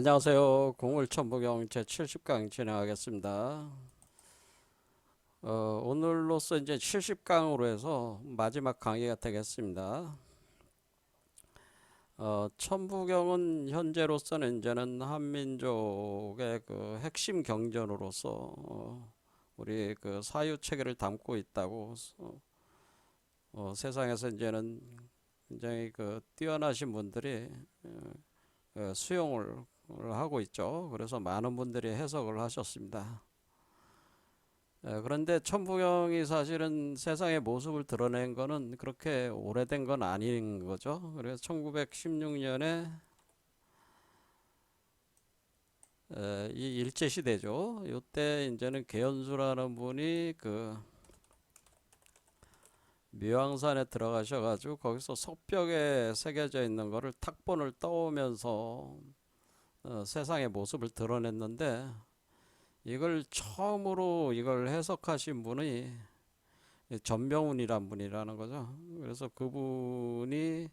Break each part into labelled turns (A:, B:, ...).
A: 안녕하세요. 공울천부경 제70강 진행하겠습니다. 오늘로써 이제 70강으로 해서 마지막 강의가 되겠습니다. 천부경은 현재로서는 이제는 한민족의 그 핵심 경전으로서 우리 그 사유 체계를 담고 있다고 세상에서 이제는 굉장히 그 뛰어나신 분들이 수용을 하고 있죠. 그래서 많은 분들이 해석을 하셨습니다. 그런데 천부경이 사실은 세상의 모습을 드러낸 거는 그렇게 오래된 건 아닌 거죠. 그래서 1916년에 이 일제시대죠. 이때 이제는 계연수라는 분이 그 묘양산에 들어가셔가지고 거기서 석벽에 새겨져 있는 거를 탁본을 떠오면서 세상의 모습을 드러냈는데, 이걸 처음으로 이걸 해석하신 분이 전병훈이란 분이라는 거죠. 그래서 그분이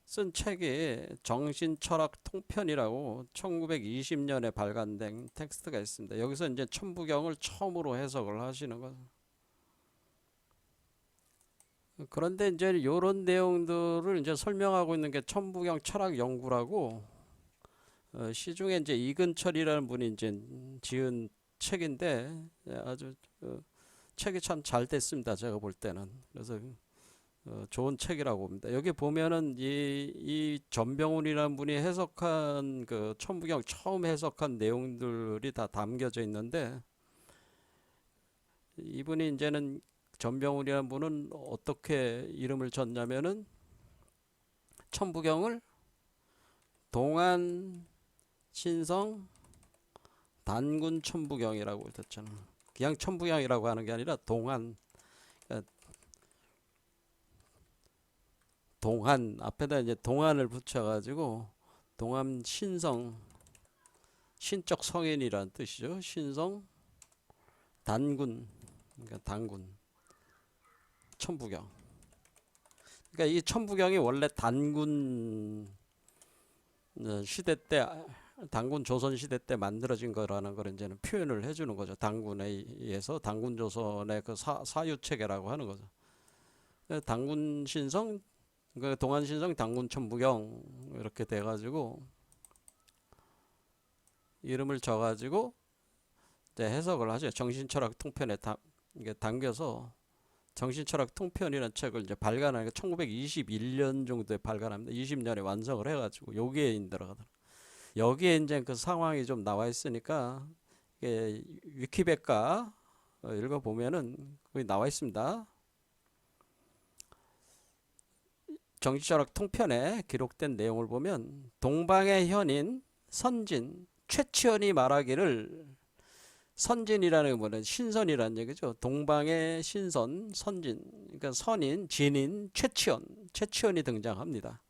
A: 쓴 책이 정신철학 통편이라고 1920년에 발간된 텍스트가 있습니다. 여기서 이제 천부경을 처음으로 해석을 하시는 거죠. 그런데 이제 이런 내용들을 이제 설명하고 있는 게 천부경 철학 연구라고, 시중에 이제 이근철이라는 분이 이제 지은 책인데, 아주 책이 참 잘 됐습니다. 제가 볼 때는. 그래서 좋은 책이라고 봅니다. 여기 보면은 이 전병훈이라는 분이 해석한 그 천부경 처음 해석한 내용들이 다 담겨져 있는데, 이분이 이제는 전병훈이라는 분은 어떻게 이름을 졌냐면은 천부경을 동안 신성 단군 천부경이라고 했잖아. 그냥 천부경이라고 하는 게 아니라 동안, 그러니까 동안 앞에다 이제 동안을 붙여가지고 동안 신성, 신적 성인이란 뜻이죠. 신성 단군, 그러니까 단군 천부경. 그러니까 이 천부경이 원래 단군 시대 때, 단군 조선 시대 때 만들어진 거라는 걸 이제는 표현을 해주는 거죠. 단군에 의해서 단군 조선의 그 사유 체계라고 하는 거죠. 단군 신성, 그 동안 신성 단군 천부경 이렇게 돼가지고 이름을 져가지고 이제 해석을 하죠. 정신철학 통편에 이게 담겨서 정신철학 통편이라는 책을 이제 발간하니까 1921년 정도에 발간합니다. 20년에 완성을 해가지고 여기에 들어가더라고요. 여기에 이제 그 상황이 좀 나와 있으니까 이게 위키백과 읽어보면은 거기 나와 있습니다. 정치철학 통편에 기록된 내용을 보면 동방의 현인 선진 최치원이 말하기를, 선진이라는 거는 신선이라는 얘기죠. 동방의 신선, 선진, 그러니까 선인, 진인, 최치원이 등장합니다.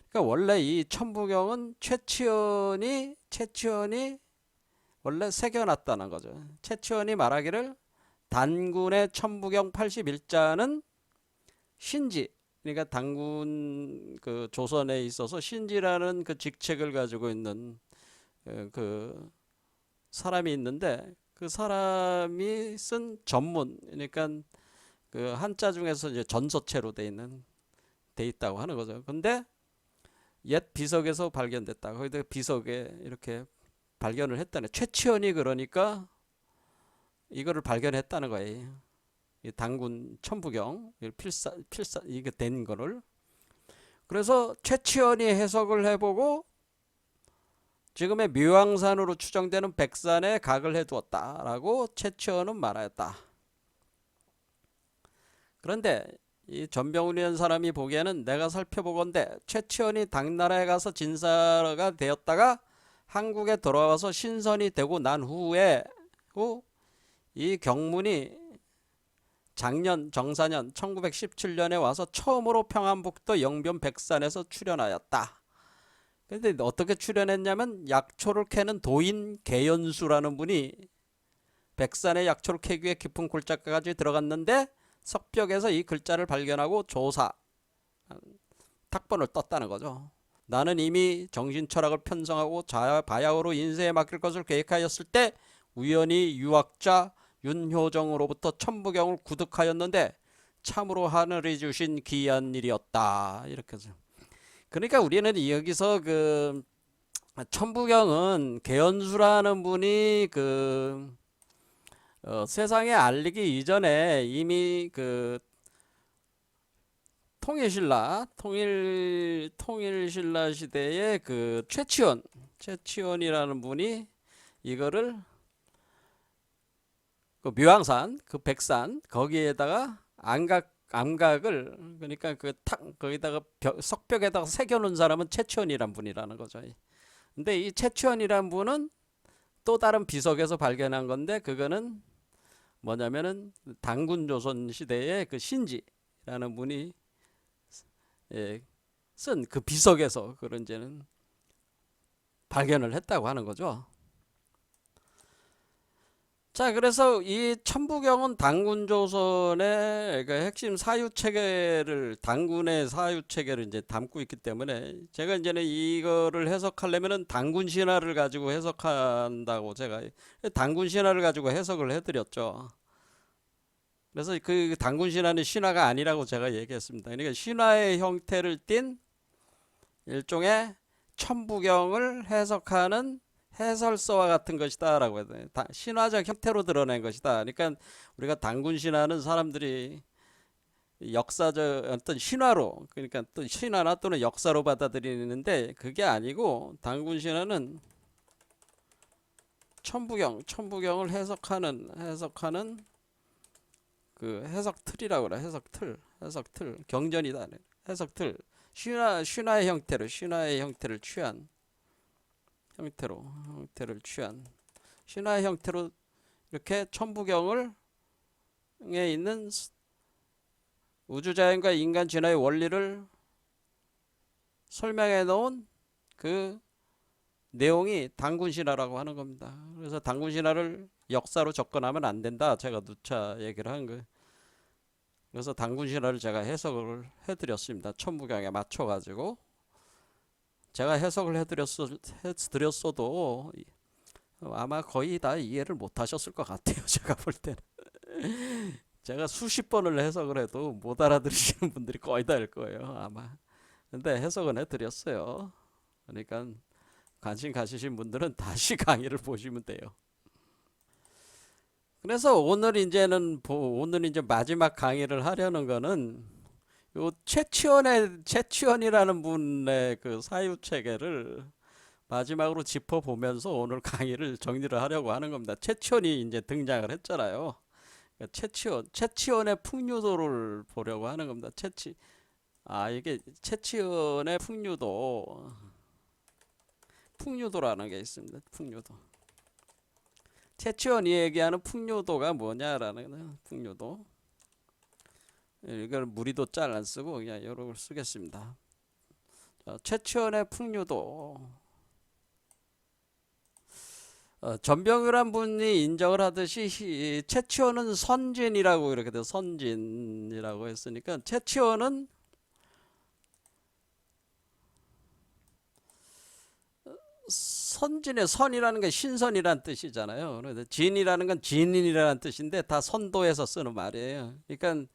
A: 그러니까 원래 이 천부경은 최치원이 원래 새겨놨다는 거죠. 최치원이 말하기를 단군의 천부경 81자는 신지, 그러니까 단군 그 조선에 있어서 신지라는 그 직책을 가지고 있는 그 사람이 있는데, 그 사람이 쓴 전문, 그러니까 그 한자 중에서 이제 전서체로 돼 있다고 하는 거죠. 근데 옛 비석에서 발견됐다. 거기다 비석에 이렇게 발견을 했다네. 최치원이 그러니까 이거를 발견했다는 거예요. 이 단군 천부경 필사 이게 된 거를. 그래서 최치원이 해석을 해보고 지금의 묘양산으로 추정되는 백산에 각을 해두었다라고 최치원은 말하였다. 그런데 이 전병훈이라는 사람이 보기에는 내가 살펴보건대 최치원이 당나라에 가서 진사가 되었다가 한국에 돌아와서 신선이 되고 난 후에 이 경문이 작년 정사년 1917년에 와서 처음으로 평안북도 영변 백산에서 출현하였다. 근데 어떻게 출현했냐면 약초를 캐는 도인 계연수라는 분이 백산의 약초를 캐기 위해 깊은 골짜기까지 들어갔는데 석벽에서 이 글자를 발견하고 조사 탁본을 떴다는 거죠. 나는 이미 정신철학을 편성하고 바야흐로 인생에 맡길 것을 계획하였을 때 우연히 유학자 윤효정으로부터 천부경을 구득하였는데 참으로 하늘이 주신 기이한 일이었다. 이렇게 해서. 그러니까 우리는 여기서 그 천부경은 개연수라는 분이 그 세상에 알리기 이전에 이미 그 통일신라 시대에 그 최치원이라는 분이 이거를 그 묘향산 그 백산 거기에다가 암각을 그러니까 거기다가 석벽에다가 새겨놓은 사람은 최치원이란 분이라는 거죠. 근데 이 최치원이란 분은 또 다른 비석에서 발견한 건데 그거는 뭐냐면은 당군조선 시대의 그 신지라는 분이 쓴 그 비석에서 그런 이제는 발견을 했다고 하는 거죠. 자, 그래서 이 천부경은 당군조선의 그 핵심 사유체계를 당군의 사유체계를 이제 담고 있기 때문에 제가 이제는 이거를 해석하려면은 당군 신화를 가지고 해석한다고 제가 당군 신화를 가지고 해석을 해드렸죠. 그래서 그 당군 신화는 신화가 아니라고 제가 얘기했습니다. 그러니까 신화의 형태를 띤 일종의 천부경을 해석하는 해설서와 같은 것이다 라고 해야 돼. 신화적 형태로 드러낸 것이다. 그러니까 우리가 당군 신화는 사람들이 역사적 어떤 신화로 그러니까 또 신화나 또는 역사로 받아들이는데 그게 아니고 당군 신화는 천부경을 해석하는 그 해석틀이라고 그래. 해석틀 경전이다. 해석틀 신화의 형태를 취한 형태를 취한 신화의 형태로 이렇게 천부경을 에 있는 우주자연과 인간 진화의 원리를 설명해 놓은 그 내용이 당군신화라고 하는 겁니다. 그래서 당군신화를 역사로 접근하면 안 된다. 제가 누차 얘기를 한 거예요. 그래서 당군신화를 제가 해석을 해드렸습니다. 천부경에 맞춰가지고 제가 해석을 해드렸어도 아마 거의 다 이해를 못하셨을 것 같아요. 제가 볼 때는 제가 수십 번을 해석을 해도 못 알아들으시는 분들이 거의 다일 거예요. 아마. 근데 해석은 해드렸어요. 그러니까 관심 가지신 분들은 다시 강의를 보시면 돼요. 그래서 오늘 이제 마지막 강의를 하려는 거는 요 최치원이라는 분의 그 사유 체계를 마지막으로 짚어보면서 오늘 강의를 정리를 하려고 하는 겁니다. 최치원이 이제 등장을 했잖아요. 최치원의 풍류도를 보려고 하는 겁니다. 이게 최치원의 풍류도라는 게 있습니다. 풍류도. 최치원이 얘기하는 풍류도가 뭐냐라는 풍류도. 이걸 무리도 잘 안 쓰고 그냥 여러 걸 쓰겠습니다. 자, 최치원의 풍류도. 전병규란 분이 인정을 하듯이 최치원은 선진이라고 이렇게 돼요. 선진이라고 했으니까 최치원은 선진의 선이라는 게 신선이란 뜻이잖아요. 그래서 진이라는 건 진인이라는 뜻인데 다 선도에서 쓰는 말이에요. 그러니까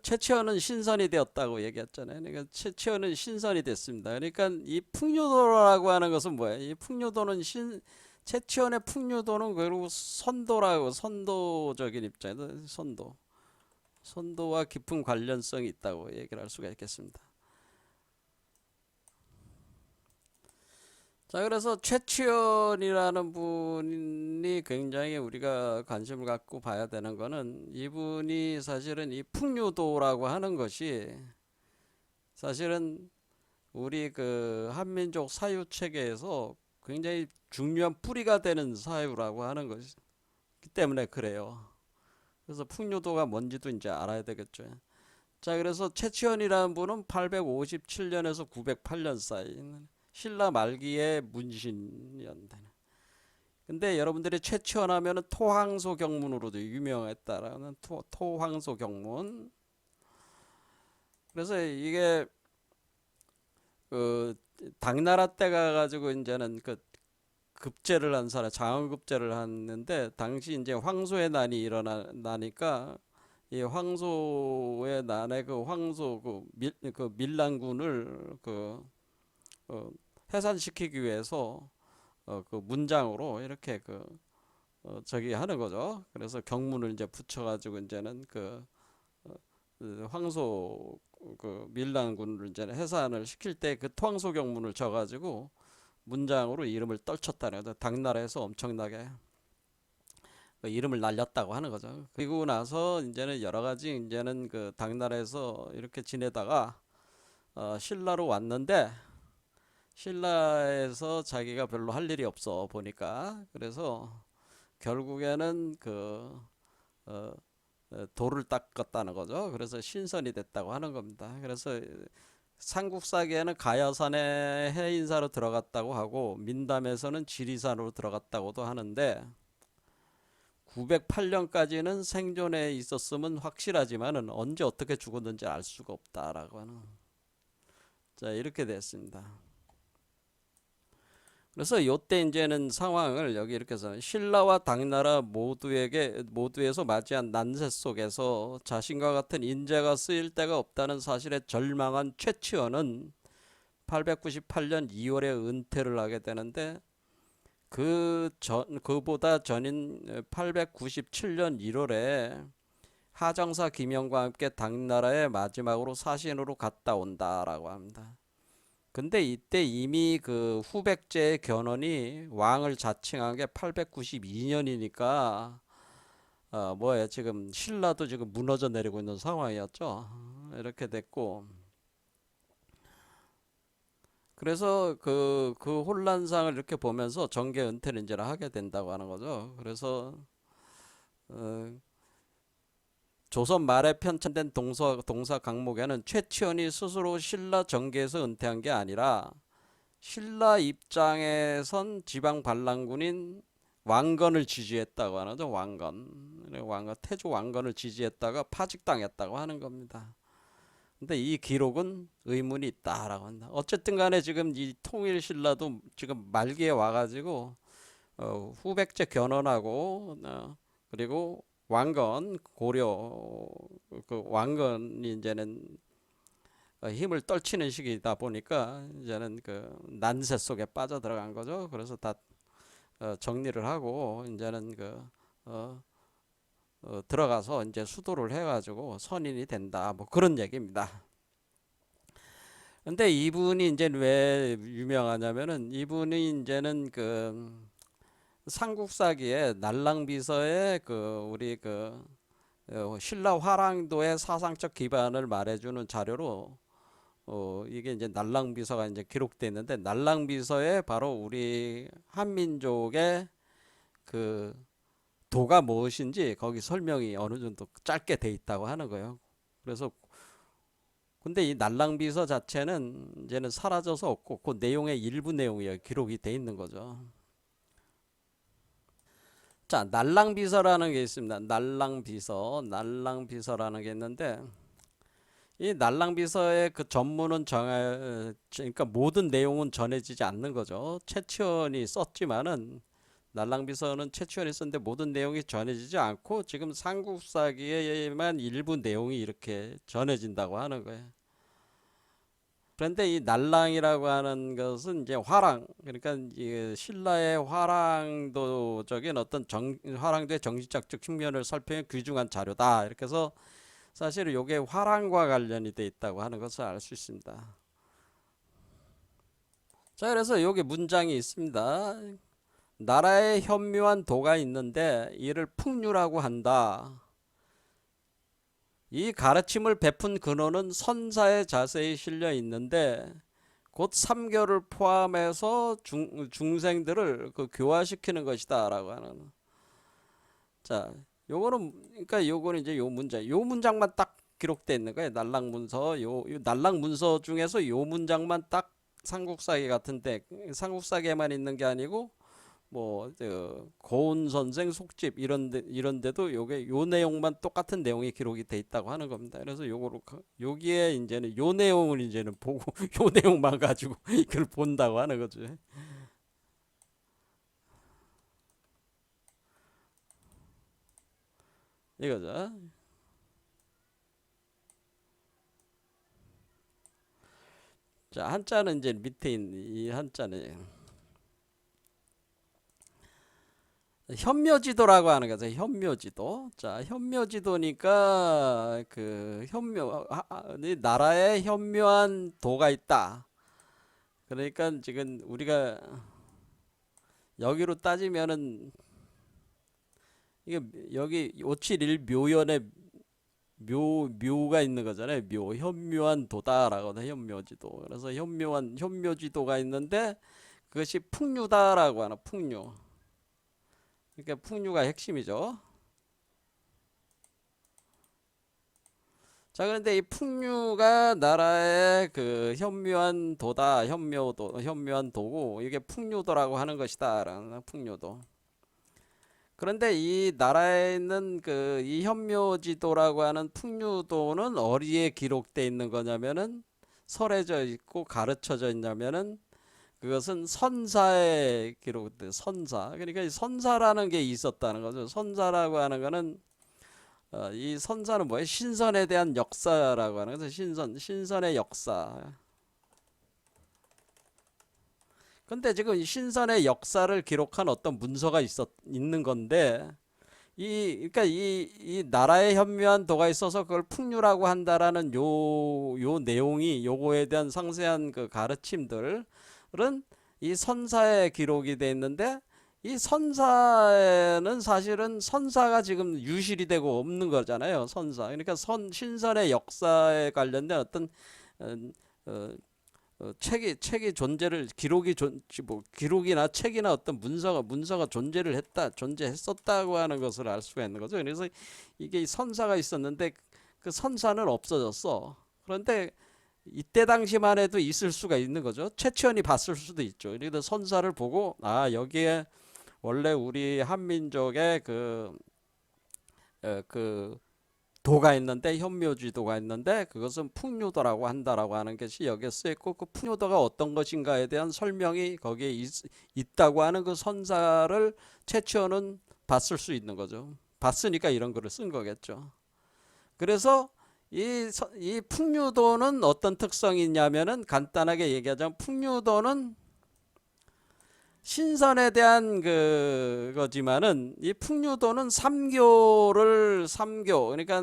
A: 최치원은 신선이 되었다고 얘기했잖아요. 그러니까 최치원은 신선이 됐습니다. 그러니까 이 풍류도라고 하는 것은 뭐예요? 이 풍류도는 최치원의 풍류도는 결국 선도적인 입장에서 선도와 깊은 관련성이 있다고 얘기를 할 수가 있겠습니다. 자, 그래서 최치원이라는 분이 굉장히 우리가 관심을 갖고 봐야 되는 거는 이분이 사실은 이 풍류도라고 하는 것이 사실은 우리 그 한민족 사유 체계에서 굉장히 중요한 뿌리가 되는 사유라고 하는 것이기 때문에 그래요. 그래서 풍류도가 뭔지도 이제 알아야 되겠죠. 자, 그래서 최치원이라는 분은 857년에서 908년 사이 신라 말기의 문신이었는데, 근데 여러분들이 최치원 하면은 토항소 경문으로도 유명했다라는 토항소 경문. 그래서 이게 그 당나라 때 가가지고 이제는 그 급제를 한 사람, 장원급제를 하는데 당시 이제 황소의 난이 일어나니까 이 황소의 난에 그 황소 그 밀란군을 어, 해산시키기 위해서 그 문장으로 이렇게 저기 하는 거죠. 그래서 경문을 이제 붙여가지고 이제는 그 황소 그 밀란군을 이제 해산을 시킬 때 그 토항소 경문을 쳐가지고 문장으로 이름을 떨쳤다는 거죠. 당나라에서 엄청나게 그 이름을 날렸다고 하는 거죠. 그리고 나서 이제는 여러 가지 이제는 그 당나라에서 이렇게 지내다가 신라로 왔는데 신라에서 자기가 별로 할 일이 없어 보니까 그래서 결국에는 어, 돌을 닦았다는 거죠. 그래서 신선이 됐다고 하는 겁니다. 그래서 삼국사기에는 가야산에 해인사로 들어갔다고 하고 민담에서는 지리산으로 들어갔다고도 하는데 908년까지는 생존해 있었으면 확실하지만은 언제 어떻게 죽었는지 알 수가 없다라고 하는. 자, 이렇게 됐습니다. 그래서 요때 이제는 상황을 여기 이렇게 해서 신라와 당나라 모두에서 맞이한 난세 속에서 자신과 같은 인재가 쓰일 데가 없다는 사실에 절망한 최치원은 898년 2월에 은퇴를 하게 되는데 그보다 전인 897년 1월에 하정사 김영과 함께 당나라에 마지막으로 사신으로 갔다 온다라고 합니다. 근데 이때 이미 그 후백제의 견훤이 왕을 자칭한 게 892년이니까 뭐야 지금 신라도 지금 무너져 내리고 있는 상황이었죠. 이렇게 됐고 그래서 그 혼란상을 이렇게 보면서 정계 은퇴를 이제 하게 된다고 하는 거죠. 그래서 어, 조선 말에 편찬된 동사 강목에는 최치원이 스스로 신라 정계에서 은퇴한 게 아니라 신라 입장에선 지방 반란군인 왕건을 지지했다고 하는 거죠. 왕건 태조 왕건을 지지했다가 파직당했다고 하는 겁니다. 근데 이 기록은 의문이 있다라고 한다. 어쨌든 간에 지금 이 통일 신라도 지금 말기에 와가지고 후백제 견훤하고 그리고 왕건 고려 그 왕건이 이제는 힘을 떨치는 시기다 보니까 이제는 그 난세 속에 빠져 들어간 거죠. 그래서 다 정리를 하고 이제는 들어가서 이제 수도를 해가지고 선인이 된다. 뭐 그런 얘기입니다. 근데 이분이 이제 왜 유명하냐면은 이분이 이제는 삼국사기에 날랑비서의 우리 신라 화랑도의 사상적 기반을 말해주는 자료로 이게 이제 날랑비서가 이제 기록되어 있는데 날랑비서에 바로 우리 한민족의 그 도가 무엇인지 거기 설명이 어느 정도 짧게 돼 있다고 하는 거예요. 그래서 근데 이 날랑비서 자체는 이제는 사라져서 없고 그 내용의 일부 내용이 기록이 돼 있는 거죠. 자, 날랑비서라는 게 있습니다. 날랑비서라는 게 있는데 이 날랑비서의 그 전문은 그러니까 모든 내용은 전해지지 않는 거죠. 최치원이 썼지만은 날랑비서는 최치원이 썼는데 모든 내용이 전해지지 않고 지금 삼국사기에만 일부 내용이 이렇게 전해진다고 하는 거예요. 그런데 이 날랑이라고 하는 것은 이제 화랑, 그러니까 이 신라의 화랑도적인 어떤 화랑도의 정치적 측면을 살피는 귀중한 자료다. 이렇게 해서 사실 이게 화랑과 관련이 돼 있다고 하는 것을 알 수 있습니다. 자, 그래서 여기 문장이 있습니다. 나라에 현묘한 도가 있는데 이를 풍류라고 한다. 이 가르침을 베푼 근원은 선사의 자세히 실려 있는데 곧 삼교를 포함해서 중생들을 교화시키는 것이다 라고 하는. 자, 요거는 이제 요 문장만 딱 기록되어 있는 거예요. 날랑문서 요 날랑문서 중에서 요 문장만 딱 삼국사기 같은데 삼국사기에만 있는 게 아니고 뭐 고은 선생 속집 이런 데도 요게 요 내용만 똑같은 내용이 기록이 돼 있다고 하는 겁니다. 그래서 요거로 여기에 이제는 요 내용을 이제는 보고 요 내용만 가지고 이걸 본다고 하는 거죠. 이거죠. 자, 한자는 이제 밑에 있는 이 한자는 현묘지도라고 하는 거죠. 현묘지도. 자, 현묘지도니까 그 이 나라에 현묘한 도가 있다. 그러니까 지금 우리가 여기로 따지면은 이게 여기 571 묘연에 묘가 있는 거잖아요. 현묘한 도다라고 하는 현묘지도. 그래서 현묘지도가 있는데 그것이 풍류다라고 하나 풍류. 그러니까 풍류가 핵심이죠. 자, 그런데 이 풍류가 나라의 그 현묘한 도다, 현묘한 도고 이게 풍류도라고 하는 것이다라는 풍류도. 그런데 이 나라에 있는 그 이 현묘지도라고 하는 풍류도는 어디에 기록되어 있는 거냐면은 설해져 있고 가르쳐져 있냐면은 그것은 선사에 기록돼 선사. 그러니까 이 선사라는 게 있었다는 거죠. 선사라고 하는 거는 이 선사는 뭐예요? 신선에 대한 역사라고 하는 거죠. 신선의 역사. 근데 지금 이 신선의 역사를 기록한 어떤 문서가 있는 건데 그러니까 이 나라의 현묘한 도가 있어서 그걸 풍류라고 한다라는 요 내용이 요거에 대한 상세한 그 가르침들은 이 선사에 기록이 돼 있는데 이 선사에는 사실은 선사가 지금 유실이 되고 없는 거잖아요. 선사. 그러니까 신선의 역사에 관련된 어떤 어, 어, 책이 존재를 기록이나 책이나 어떤 문서가 존재했었다고 하는 것을 알 수가 있는 거죠. 그래서 이게 선사가 있었는데 그 선사는 없어졌어. 그런데 이때 당시만 해도 있을 수가 있는 거죠. 최치원이 봤을 수도 있죠. 그래서 선사를 보고 여기에 원래 우리 한민족의 그 도가 있는데 현묘지도가 있는데 그것은 풍류도라고 한다라고 하는 것이 여기에 쓰였고 그 풍류도가 어떤 것인가에 대한 설명이 거기에 있다고 하는 그 선사를 최치원은 봤을 수 있는 거죠. 봤으니까 이런 글을 쓴 거겠죠. 그래서 이 풍류도는 어떤 특성이 있냐면은 간단하게 얘기하자면 풍류도는 신선에 대한 거지만은 이 풍류도는 삼교 그러니까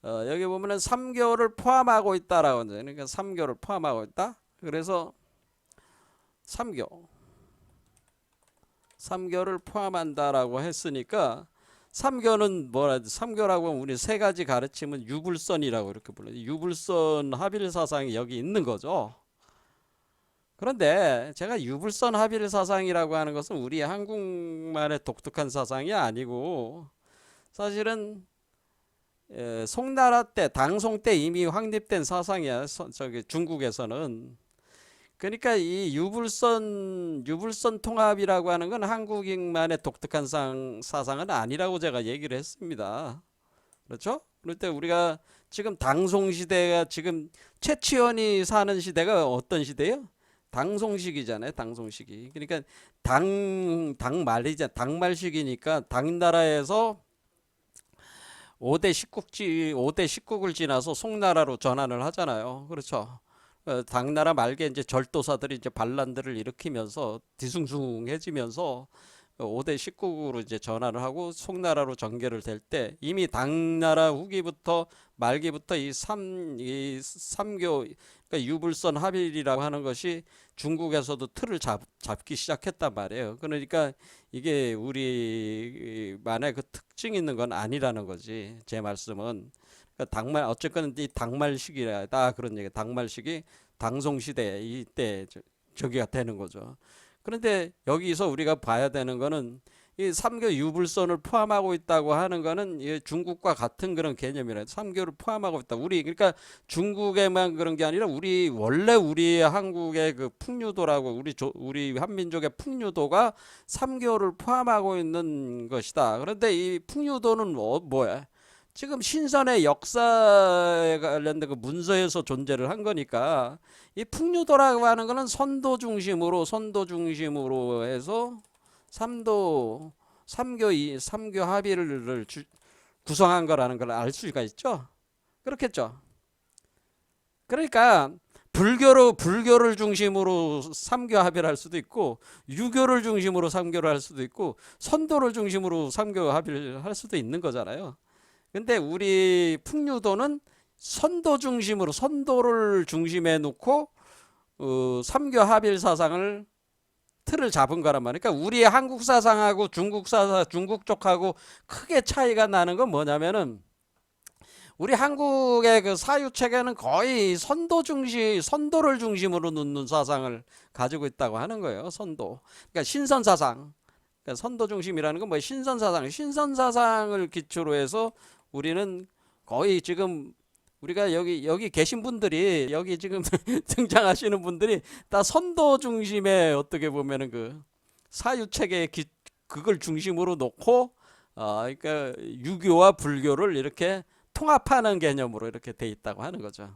A: 여기 보면은 삼교를 포함하고 있다라고 하죠. 그러니까 삼교를 포함하고 있다. 그래서 삼교를 포함한다라고 했으니까 삼교는 삼교라고 하면 우리 세 가지 가르침은 유불선이라고 이렇게 불러요. 유불선 합일 사상이 여기 있는 거죠. 그런데 제가 유불선 합일 사상이라고 하는 것은 우리 한국만의 독특한 사상이 아니고 사실은 송나라 때 당송 때 이미 확립된 사상이야. 저기 중국에서는. 그러니까 이 유불선 통합이라고 하는 건 한국인만의 독특한 사상은 아니라고 제가 얘기를 했습니다. 그렇죠? 그럴 때 우리가 지금 당송 시대가 지금 최치원이 사는 시대가 어떤 시대예요? 당송시기잖아요. 당송시기. 그러니까 당말 시기니까 당나라에서 5대 19국을 지나서 송나라로 전환을 하잖아요. 그렇죠. 당나라 말기에 이제 절도사들이 이제 반란들을 일으키면서 뒤숭숭해지면서 5대 19국으로 이제 전환을 하고 송나라로 전개를 될 때 이미 당나라 후기부터 말기부터 이 삼교 그러니까 유불선 합일이라고 하는 것이 중국에서도 틀을 잡기 시작했단 말이에요. 그러니까 이게 우리만의 그 특징이 있는 건 아니라는 거지. 제 말씀은 그러니까 어쨌건 이 당말식이다 그런 얘기. 당말식이 당송시대 이때 저기가 되는 거죠. 그런데 여기서 우리가 봐야 되는 거는 이 삼교 유불선을 포함하고 있다고 하는 거는 이 중국과 같은 그런 개념이라 삼교를 포함하고 있다. 우리 그러니까 중국에만 그런 게 아니라 우리 원래 우리 한국의 그 풍류도라고 우리 한민족의 풍류도가 삼교를 포함하고 있는 것이다. 그런데 이 풍류도는 뭐야? 지금 신선의 역사에 관련된 그 문서에서 존재를 한 거니까 이 풍류도라고 하는 거는 선도 중심으로 해서 삼교 합의를 구성한 거라는 걸 알 수가 있죠. 그렇겠죠. 그러니까 불교를 중심으로 삼교 합의를 할 수도 있고 유교를 중심으로 삼교를 할 수도 있고 선도를 중심으로 삼교 합의를 할 수도 있는 거잖아요. 근데 우리 풍류도는 선도를 중심에 놓고 삼교 합일 사상을 틀을 잡은 거란 말이에요. 그러니까 우리 한국 사상하고 중국 쪽하고 크게 차이가 나는 건 뭐냐면은 우리 한국의 그 사유 체계는 거의 선도를 중심으로 놓는 사상을 가지고 있다고 하는 거예요. 선도. 그러니까 신선 사상. 그러니까 선도 중심이라는 건 뭐 신선 사상을 기초로 해서 우리는 거의 지금 우리가 여기 계신 분들이 여기 지금 등장하시는 분들이 다 선도 중심의 어떻게 보면은 그 사유 체계 그걸 중심으로 놓고 그러니까 유교와 불교를 이렇게 통합하는 개념으로 이렇게 돼 있다고 하는 거죠.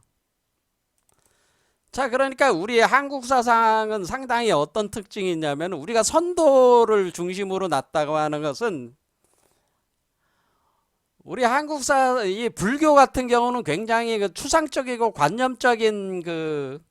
A: 자, 그러니까 우리 한국 사상은 상당히 어떤 특징이 있냐면 우리가 선도를 중심으로 놨다고 하는 것은 우리 이 불교 같은 경우는 굉장히 그 추상적이고 관념적인 그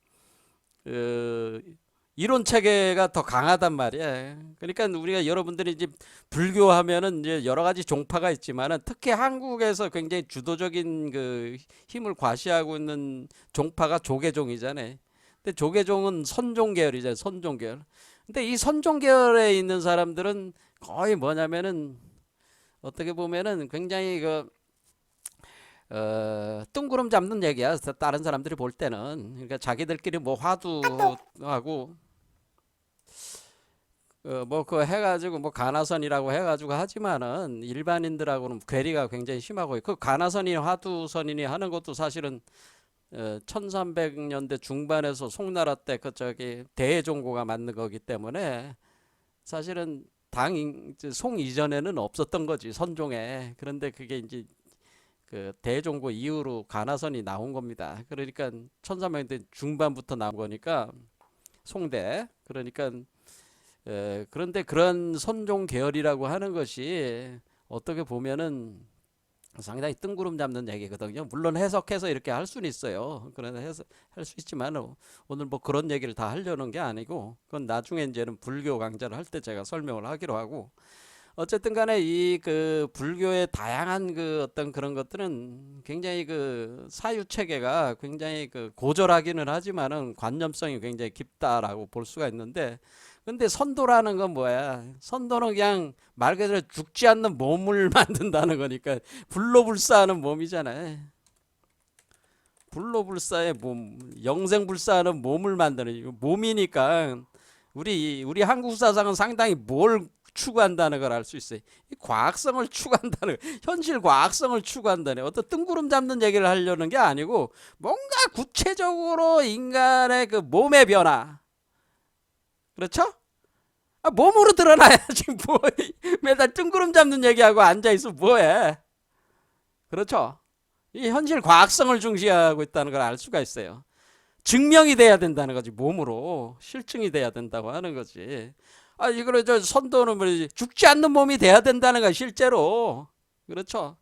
A: 이론 체계가 더 강하단 말이에요. 그러니까 우리가 여러분들이 이제 불교 하면은 이제 여러 가지 종파가 있지만은 특히 한국에서 굉장히 주도적인 그 힘을 과시하고 있는 종파가 조계종이잖아요. 근데 조계종은 선종계열이잖아요. 선종계열. 근데 이 선종계열에 있는 사람들은 거의 뭐냐면은 어떻게 보면은 굉장히 뜬구름 잡는 얘기야. 다른 사람들이 볼 때는. 그러니까 자기들끼리 뭐 화두하고 뭐 그거 해가지고 뭐 가나선이라고 해가지고 하지만은 일반인들하고는 괴리가 굉장히 심하고 그 가나선이 화두선이니 하는 것도 사실은 1300년대 중반에서 송나라 때 그 저기 대종고가 만든 거기 때문에 사실은 송 이전에는 없었던 거지 선종에. 그런데 그게 이제 그 대종고 이후로 가나선이 나온 겁니다. 그러니까 1300년대 중반부터 나온 거니까 송대. 그러니까 그런데 그런 선종 계열이라고 하는 것이 어떻게 보면은 상당히 뜬구름 잡는 얘기거든요. 물론 해석해서 이렇게 할 수는 있어요. 그러나 할 수 있지만 오늘 뭐 그런 얘기를 다 하려는 게 아니고 그건 나중에 이제는 불교 강좌를 할 때 제가 설명을 하기로 하고 어쨌든 간에 이 그 불교의 다양한 그 어떤 그런 것들은 굉장히 그 사유 체계가 굉장히 그 고졸하기는 하지만은 관념성이 굉장히 깊다라고 볼 수가 있는데 근데 선도라는 건 뭐야? 선도는 그냥 말 그대로 죽지 않는 몸을 만든다는 거니까 불로불사하는 몸이잖아요. 불로불사의 몸, 영생불사하는 몸을 만드는 몸이니까 우리 한국 사상은 상당히 뭘 추구한다는 걸 알 수 있어요. 이 과학성을 추구한다는 현실 과학성을 추구한다는 어떤 뜬구름 잡는 얘기를 하려는 게 아니고 뭔가 구체적으로 인간의 그 몸의 변화 그렇죠? 몸으로 드러나야지 뭐 매달 뜬구름 잡는 얘기하고 앉아있어 뭐해. 그렇죠? 이 현실 과학성을 중시하고 있다는 걸 알 수가 있어요. 증명이 돼야 된다는 거지. 몸으로 실증이 돼야 된다고 하는 거지. 이거를 저 선도는 뭐지 죽지 않는 몸이 돼야 된다는 거야 실제로. 그렇죠?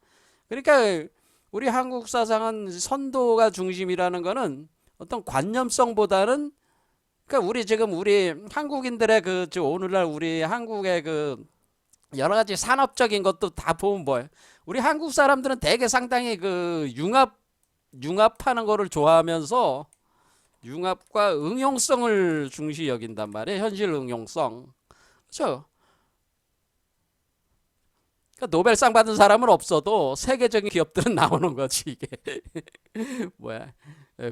A: 그러니까 우리 한국 사상은 선도가 중심이라는 거는 어떤 관념성보다는 그러니까 우리 한국인들의 오늘날 우리 한국의 그 여러 가지 산업적인 것도 다 보면 뭐예요? 우리 한국 사람들은 되게 상당히 그 융합하는 거를 좋아하면서 융합과 응용성을 중시 여긴단 말이에요. 현실 응용성. 그렇죠? 그러니까 노벨상 받은 사람은 없어도 세계적인 기업들은 나오는 거지 이게. 뭐야?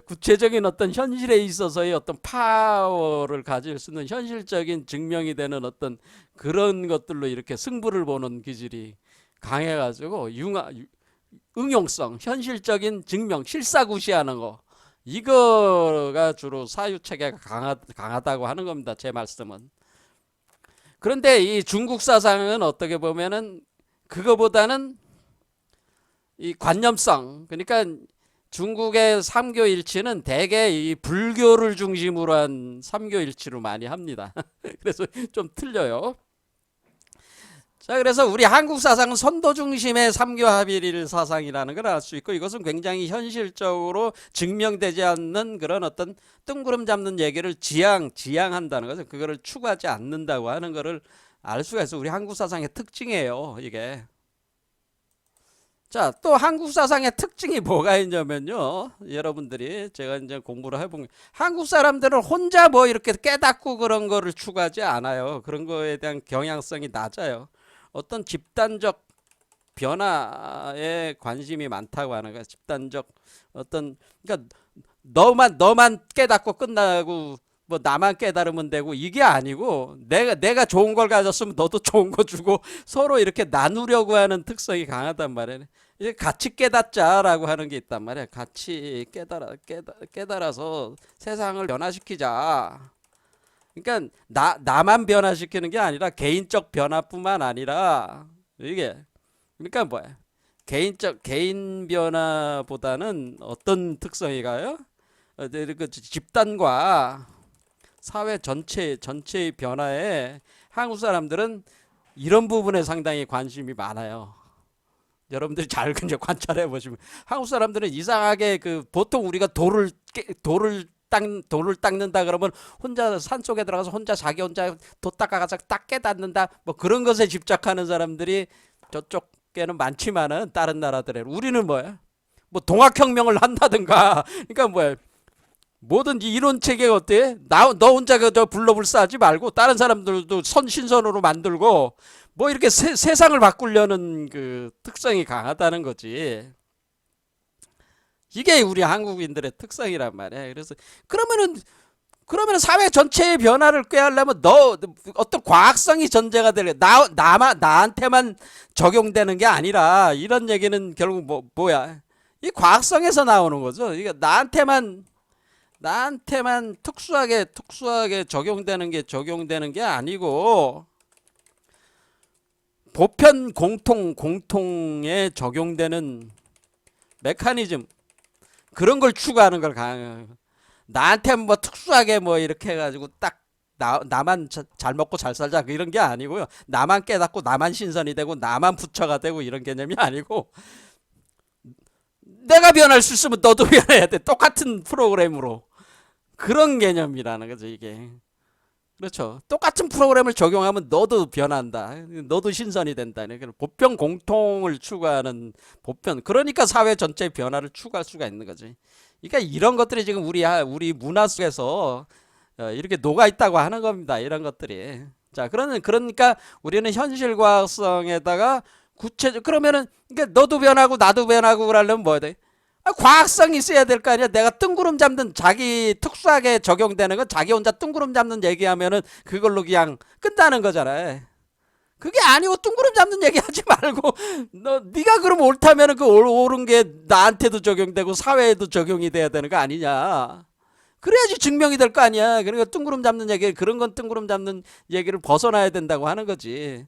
A: 구체적인 어떤 현실에 있어서의 어떤 파워를 가질 수 있는 현실적인 증명이 되는 어떤 그런 것들로 이렇게 승부를 보는 기질이 강해가지고 응용성, 현실적인 증명, 실사구시하는 거, 이거가 주로 사유체계가 강하다고 하는 겁니다. 제 말씀은. 그런데 이 중국 사상은 어떻게 보면은 그거보다는 이 관념성, 그러니까 중국의 삼교일치는 대개 이 불교를 중심으로 한 삼교일치로 많이 합니다. 그래서 좀 틀려요. 자, 그래서 우리 한국 사상은 선도 중심의 삼교합일 사상이라는 걸 알 수 있고, 이것은 굉장히 현실적으로 증명되지 않는 그런 어떤 뜬구름 잡는 얘기를 지향한다는 거죠. 그거를 추구하지 않는다고 하는 거를 알 수가 있어. 우리 한국 사상의 특징이에요, 이게. 자, 또 한국 사상의 특징이 뭐가 있냐면요. 여러분들이 제가 이제 공부를 해본 한국 사람들은 혼자 뭐 이렇게 깨닫고 그런 거를 추구하지 않아요. 그런 거에 대한 경향성이 낮아요. 어떤 집단적 변화에 관심이 많다고 하는 거야. 집단적 어떤, 그러니까 너만 깨닫고 끝나고 뭐 나만 깨달으면 되고 이게 아니고, 내가 좋은 걸 가졌으면 너도 좋은 거 주고 서로 이렇게 나누려고 하는 특성이 강하단 말이야. 이제 같이 깨닫자라고 하는 게 있단 말이야. 같이 깨달아서 세상을 변화시키자. 그러니까 나만 변화시키는 게 아니라 개인적 변화뿐만 아니라, 이게 그러니까 뭐야? 개인 변화보다는 어떤 특성이 가요? 그 집단과 사회 전체의 변화에 한국 사람들은 이런 부분에 상당히 관심이 많아요. 여러분들이 잘 그냥 관찰해 보시면 한국 사람들은 이상하게 그 보통 우리가 돌을 닦는다 그러면 혼자 산속에 들어가서 자기 혼자 도 닦아가서 딱 깨닫는다, 뭐 그런 것에 집착하는 사람들이 저쪽에는 많지만은 다른 나라들에, 우리는 뭐야? 뭐 동학혁명을 한다든가, 그러니까 뭐야? 뭐든지 이론 체계가 어때? 너 혼자 저 불러불사하지 말고 다른 사람들도 신선으로 만들고 뭐 이렇게 세상을 바꾸려는 그 특성이 강하다는 거지. 이게 우리 한국인들의 특성이란 말이야. 그래서 그러면은 사회 전체의 변화를 꾀하려면 너 어떤 과학성이 전제가 되려, 나한테만 적용되는 게 아니라, 이런 얘기는 결국 뭐야? 이 과학성에서 나오는 거죠. 이게 나한테만 특수하게 적용되는 게 아니고, 보편 공통에 적용되는 메커니즘, 그런 걸 추구하는 걸 강하게. 나한테 뭐 특수하게 뭐 이렇게 해가지고 딱 나만 잘 먹고 잘 살자 이런 게 아니고요. 나만 깨닫고 나만 신선이 되고 나만 부처가 되고 이런 개념이 아니고, 내가 변할 수 있으면 너도 변해야 돼. 똑같은 프로그램으로. 그런 개념이라는 거죠, 이게. 그렇죠. 똑같은 프로그램을 적용하면 너도 변한다. 너도 신선이 된다. 보편 공통을 추구하는 보편. 그러니까 사회 전체의 변화를 추구할 수가 있는 거지. 그러니까 이런 것들이 지금 우리 문화 속에서 이렇게 녹아 있다고 하는 겁니다. 이런 것들이. 자, 그러니까 우리는 현실과학성에다가 그러면은, 그러니까 너도 변하고 나도 변하고 그러려면 뭐 해야 돼? 과학성이 있어야 될 거 아니야. 내가 뜬구름 잡는, 자기 특수하게 적용되는 건 자기 혼자 뜬구름 잡는 얘기하면은 그걸로 그냥 끝나는 거잖아요. 그게 아니고 뜬구름 잡는 얘기 하지 말고, 네가 그럼 옳다면은 그 옳은 게 나한테도 적용되고 사회에도 적용이 돼야 되는 거 아니냐. 그래야지 증명이 될 거 아니야. 그러니까 뜬구름 잡는 얘기, 그런 건 뜬구름 잡는 얘기를 벗어나야 된다고 하는 거지.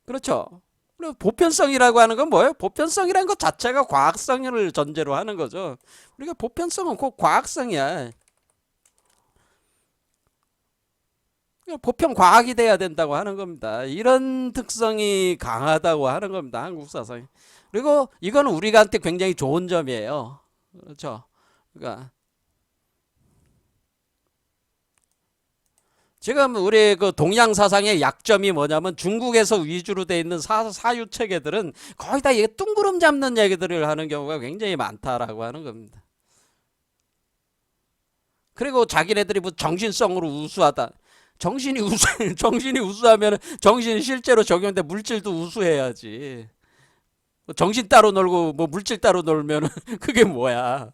A: 그렇죠. 그리고 보편성이라고 하는 건 뭐예요? 보편성이라는 것 자체가 과학성을 전제로 하는 거죠. 우리가 보편성은 꼭 과학성이야. 보편 과학이 돼야 된다고 하는 겁니다. 이런 특성이 강하다고 하는 겁니다. 한국 사상이. 그리고 이건 우리한테 굉장히 좋은 점이에요. 그렇죠. 그러니까 지금 우리 그 동양 사상의 약점이 뭐냐면, 중국에서 위주로 돼 있는 사유 체계들은 거의 다 이게 뜬구름 잡는 얘기들을 하는 경우가 굉장히 많다라고 하는 겁니다. 그리고 자기네들이 뭐 정신성으로 우수하다. 정신이 우수하면 정신이 실제로 적용돼 물질도 우수해야지. 정신 따로 놀고 뭐 물질 따로 놀면 그게 뭐야?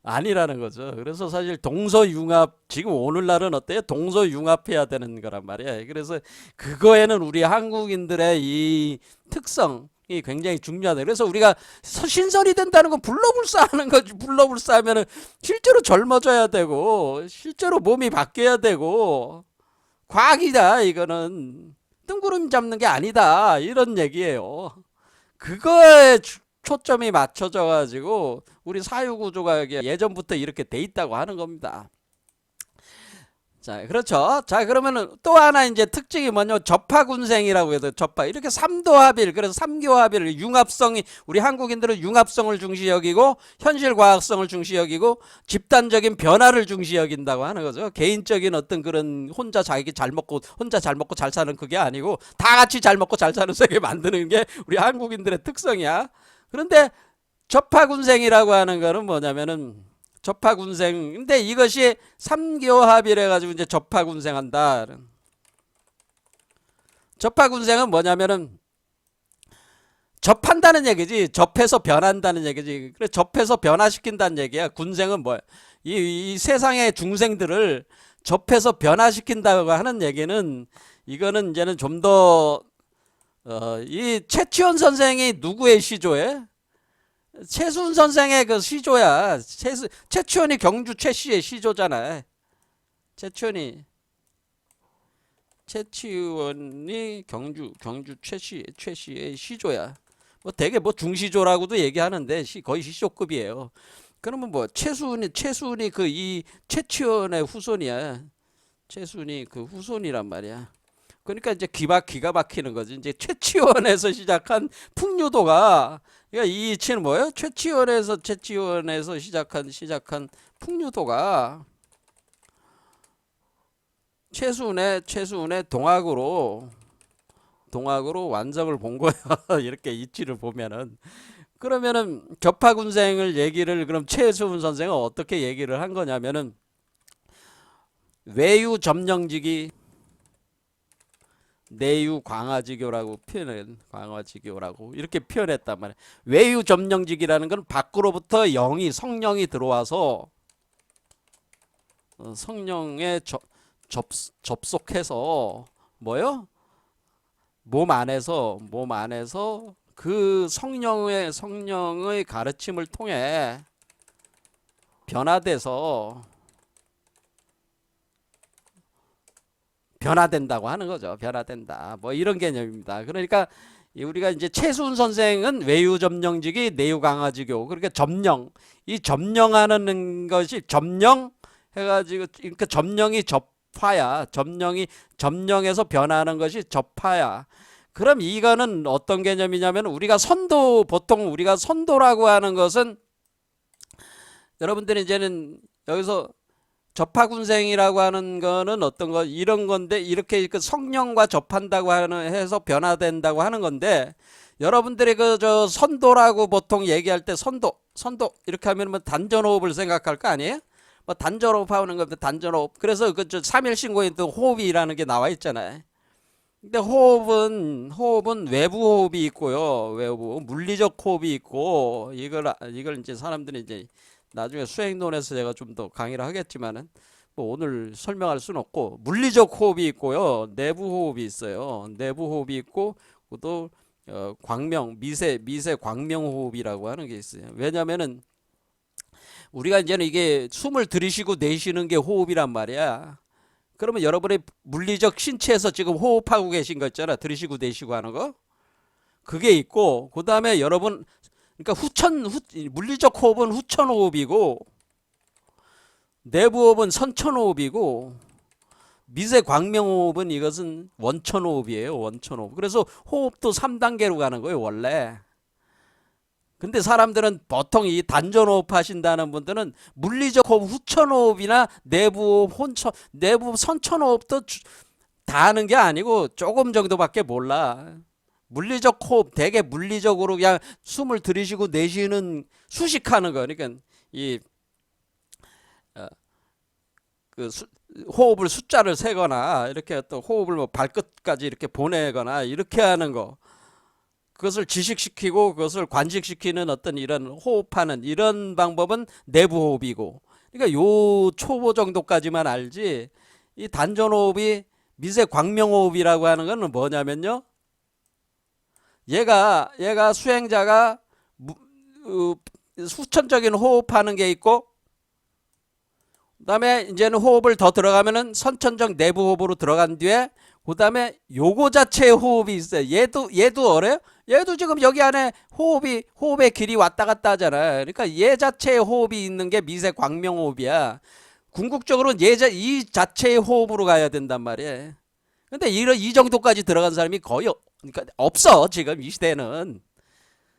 A: 아니라는 거죠. 그래서 사실 동서융합, 지금 오늘날은 어때요? 동서융합해야 되는 거란 말이에요. 그래서 그거에는 우리 한국인들의 이 특성이 굉장히 중요하다. 그래서 우리가 신선이 된다는 건 불로불사하는 거지. 불로불사하면은 실제로 젊어져야 되고, 실제로 몸이 바뀌어야 되고, 과학이다. 이거는 뜬구름 잡는 게 아니다. 이런 얘기예요. 그거에 초점이 맞춰져 가지고 우리 사유 구조가 예전부터 이렇게 돼 있다고 하는 겁니다. 자, 그렇죠. 자, 그러면은 또 하나 이제 특징이 뭐냐면 접하군생이라고 해서 접하. 이렇게 삼도합일, 그래서 삼교합일, 융합성이, 우리 한국인들은 융합성을 중시 여기고, 현실 과학성을 중시 여기고, 집단적인 변화를 중시 여긴다고 하는 거죠. 개인적인 어떤 그런 혼자 자기 잘 먹고, 혼자 잘 먹고 잘 사는 그게 아니고, 다 같이 잘 먹고 잘 사는 세계 만드는 게 우리 한국인들의 특성이야. 그런데 접하군생이라고 하는 거는 뭐냐면은, 접하군생. 근데 이것이 삼교합이래 가지고 이제 접하군생한다. 접하군생은 뭐냐면은 접한다는 얘기지. 접해서 변한다는 얘기지. 그래, 접해서 변화시킨다는 얘기야. 군생은 뭐야? 이 세상의 중생들을 접해서 변화시킨다고 하는 얘기는, 이거는 이제는 좀 더 이 최치원 선생이 누구의 시조에? 최순 선생의 그 시조야. 최치원이 경주 최씨의 시조잖아. 최치원이 경주 최씨의 시조야. 뭐 되게 뭐 중시조라고도 얘기하는데 거의 시조급이에요. 그러면 뭐 최순이 그 이 최치원의 후손이야. 최순이 그 후손이란 말이야. 그러니까 이제 기가 막히는 거지. 이제 최치원에서 시작한 풍류도가, 그러니까 이 이치는 뭐예요? 최치원에서 시작한 풍류도가 최순의 동학으로 완성을 본 거야. 이렇게 이치를 보면은. 그러면은 접하군생을 얘기를, 그럼 최순 선생은 어떻게 얘기를 한 거냐면은, 외유 점령지기 내유 광화지교라고 광화지교라고 이렇게 표현했단 말이야. 외유 점령직이라는 건 밖으로부터 성령이 들어와서 성령에 접속해서 뭐요? 몸 안에서 그 성령의 가르침을 통해 변화된다고 하는 거죠. 변화된다. 뭐 이런 개념입니다. 그러니까 우리가 이제 최순 선생은 외유 점령직이 내유 강화지교. 그러니까 이 점령하는 것이 해가지고, 그러니까 점령이 접화야. 점령해서 변화하는 것이 접화야. 그럼 이거는 어떤 개념이냐면, 보통 우리가 선도라고 하는 것은, 여러분들이 이제는 여기서 접하군생이라고 하는 거는 어떤 거, 이런 건데, 이렇게 그 성령과 접한다고 해서 변화된다고 하는 건데, 여러분들이 선도라고 보통 얘기할 때 선도 이렇게 하면 뭐 단전호흡을 생각할 거 아니에요? 뭐 단전호흡 하는 건데, 단전호흡. 그래서 그 삼일신고에 또 호흡이라는 게 나와 있잖아요. 근데 호흡은 외부 호흡이 있고요. 외부 물리적 호흡이 있고, 이걸 이제 사람들이 이제 나중에 수행론에서 제가 좀 더 강의를 하겠지만은, 뭐 오늘 설명할 수는 없고, 물리적 호흡이 있고요. 내부 호흡이 있어요. 내부 호흡이 있고, 또 미세 광명 호흡이라고 하는 게 있어요. 왜냐면은 우리가 이제는 이게 숨을 들이쉬고 내쉬는 게 호흡이란 말이야. 그러면 여러분의 물리적 신체에서 지금 호흡하고 계신 거 있잖아. 들이쉬고 내쉬고 하는 거. 그게 있고, 그 다음에 여러분, 그러니까 물리적 호흡은 후천호흡이고, 내부 호흡은 선천호흡이고, 미세 광명호흡은 이것은 원천호흡이에요. 원천호흡. 그래서 호흡도 3단계로 가는 거예요, 원래. 근데 사람들은 보통 이 단전호흡 하신다는 분들은 물리적 호흡, 후천호흡이나 내부 선천호흡도 다 하는 게 아니고 조금 정도밖에 몰라. 물리적 호흡, 되게 물리적으로 그냥 숨을 들이쉬고 내쉬는, 수식하는 거. 그러니까 호흡을 숫자를 세거나, 이렇게 또 호흡을 뭐 발끝까지 이렇게 보내거나, 이렇게 하는 거. 그것을 지식시키고 그것을 관식시키는 어떤 이런 호흡하는 이런 방법은 내부 호흡이고, 그러니까 요 초보 정도까지만 알지, 이 단전 호흡이 미세 광명 호흡이라고 하는 거는 뭐냐면요, 얘가 수행자가 수천적인 호흡하는 게 있고, 그다음에 이제는 호흡을 더 들어가면은 선천적 내부 호흡으로 들어간 뒤에 그다음에 요거 자체의 호흡이 있어요. 얘도 어래요? 얘도 지금 여기 안에 호흡의 길이 왔다 갔다 하잖아요. 그러니까 얘 자체의 호흡이 있는 게 미세 광명 호흡이야. 궁극적으로는 이 자체의 호흡으로 가야 된단 말이에요. 근데 이 정도까지 들어간 사람이 거의 그러니까 없어, 지금 이 시대는.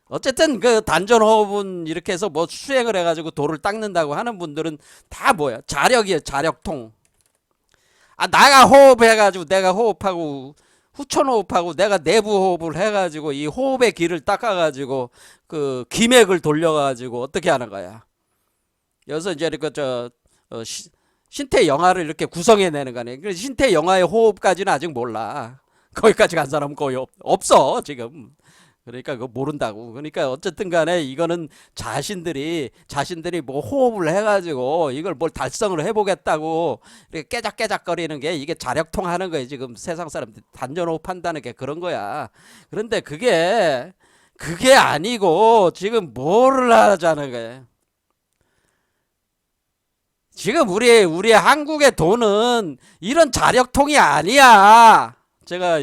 A: 어쨌든 그 단전 호흡은 이렇게 해서 뭐 수행을 해가지고 도를 닦는다고 하는 분들은 다 뭐야? 자력이에요, 자력통. 내가 호흡해가지고 내가 호흡하고 후천 호흡하고 내가 내부 호흡을 해가지고 이 호흡의 길을 닦아가지고 그 기맥을 돌려가지고 어떻게 하는 거야? 여기서 이제 신태 영화를 이렇게 구성해내는 거네. 신태 영화의 호흡까지는 아직 몰라. 거기까지 간 사람은 거의 없어 지금. 그러니까 그거 모른다고. 그러니까 어쨌든 간에 이거는 자신들이 뭐 호흡을 해가지고 이걸 뭘 달성을 해보겠다고 이렇게 깨작깨작거리는 게 이게 자력통 하는 거예요. 지금 세상 사람들 단전 호흡 한다는 게 그런 거야. 그런데 그게 아니고 지금 뭐를 하자는 거예요. 지금 우리 한국의 돈은 이런 자력통이 아니야. 제가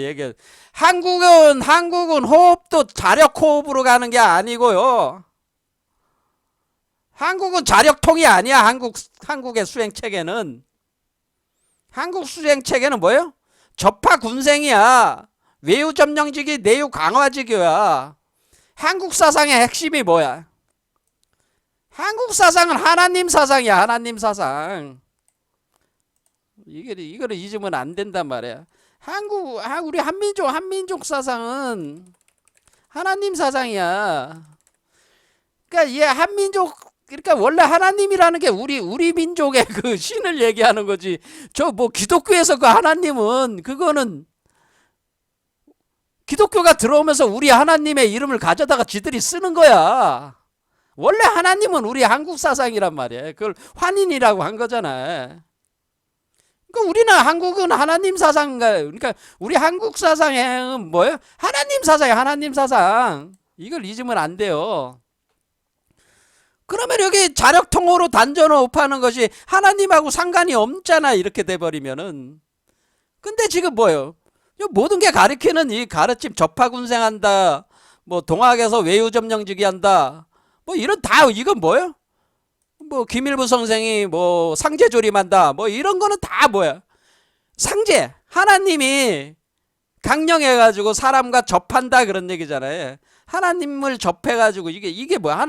A: 한국은 호흡도 자력 호흡으로 가는 게 아니고요. 한국은 자력통이 아니야. 한국의 수행 체계는. 한국 수행 체계는 뭐예요? 접하 군생이야. 외유 점령직이 내유 강화직이야. 한국 사상의 핵심이 뭐야? 한국 사상은 하나님 사상이야. 하나님 사상. 이거를 잊으면 안 된단 말이야. 우리 한민족 사상은 하나님 사상이야. 그러니까 그러니까 원래 하나님이라는 게 우리 민족의 그 신을 얘기하는 거지. 저 뭐 기독교에서 그 하나님은 그거는 기독교가 들어오면서 우리 하나님의 이름을 가져다가 지들이 쓰는 거야. 원래 하나님은 우리 한국 사상이란 말이야. 그걸 환인이라고 한 거잖아. 그러니까 한국은 하나님 사상인가요? 그러니까 우리 한국 사상은 뭐예요? 하나님 사상이에요. 하나님 사상. 이걸 잊으면 안 돼요. 그러면 여기 자력통으로 단전 호흡하는 것이 하나님하고 상관이 없잖아. 이렇게 돼버리면은. 근데 지금 뭐예요? 모든 게 가리키는 이 가르침, 접하군생한다, 뭐 동학에서 외유점령직이 한다, 뭐 이건 뭐예요? 뭐 김일부 선생이 뭐 상제조림한다, 뭐 이런 거는 다 뭐야? 상제. 하나님이 강령해가지고 사람과 접한다 그런 얘기잖아요. 하나님을 접해가지고 이게 뭐야?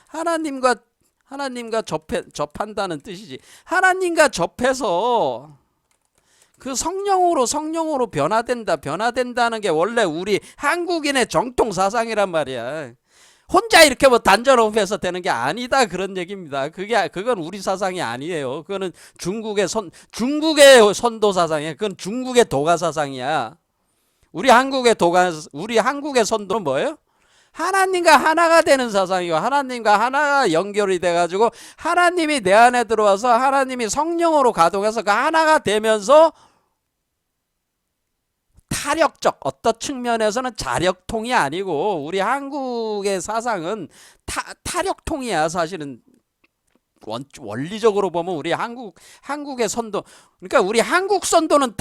A: 하나님과 접한다는 뜻이지. 하나님과 접해서 그 성령으로 변화된다는 게 원래 우리 한국인의 정통 사상이란 말이야. 혼자 이렇게 뭐 단전 호흡해서 되는 게 아니다 그런 얘기입니다. 그건 우리 사상이 아니에요. 그거는 중국의 선도 사상이야. 그건 중국의 도가 사상이야. 우리 한국의 선도는 뭐예요? 하나님과 하나가 되는 사상이고, 하나님과 하나가 연결이 돼가지고 하나님이 내 안에 들어와서 하나님이 성령으로 가동해서 그 하나가 되면서 타력적 어떤 측면에서는 자력통이 아니고 우리 한국의 사상은 타력통이야. 사실은 원리적으로 보면 우리 한국의 선도, 그러니까 우리 한국 선도는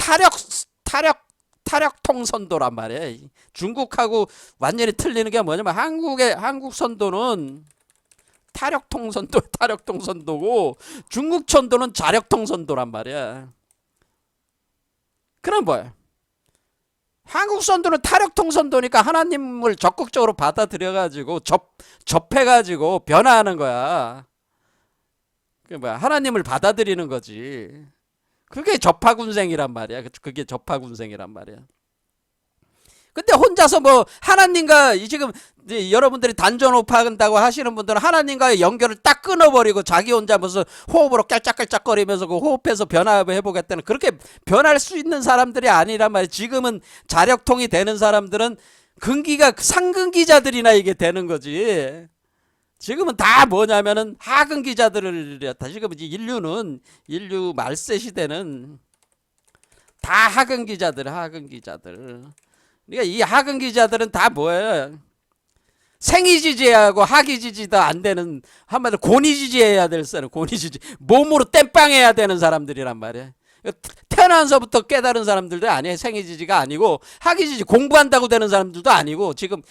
A: 타력통 선도란 말이에요. 중국하고 완전히 틀리는 게 뭐냐면 한국 선도는 타력통 선도고 중국 선도는 자력통 선도란 말이야. 그럼 뭐야? 한국 선도는 타력통 선도니까 하나님을 적극적으로 받아들여가지고 접해가지고 변화하는 거야. 그게 뭐야? 하나님을 받아들이는 거지. 그게 접하군생이란 말이야. 그게 접하군생이란 말이야. 근데 혼자서 뭐 하나님과 지금 여러분들이 단전호흡한다고 하시는 분들은 하나님과의 연결을 딱 끊어버리고 자기 혼자 무슨 호흡으로 깔짝깔짝거리면서 그 호흡해서 변화해보겠다는, 그렇게 변할 수 있는 사람들이 아니란 말이에요. 지금은 자력통이 되는 사람들은 근기가 상근기자들이나 이게 되는 거지. 지금은 다 뭐냐면은 하근기자들을 다, 지금 인류 말세 시대는 다 하근기자들. 그러니까 이 하근기자들은 다 뭐예요? 생이지지하고 하기지지도 안 되는, 한마디로 고니지지해야 될 사람, 고니지지, 몸으로 땜빵해야 되는 사람들이란 말이에요. 태어나서부터 깨달은 사람들도 아니에요. 생이지지가 아니고 하기지지 공부한다고 되는 사람들도 아니고, 지금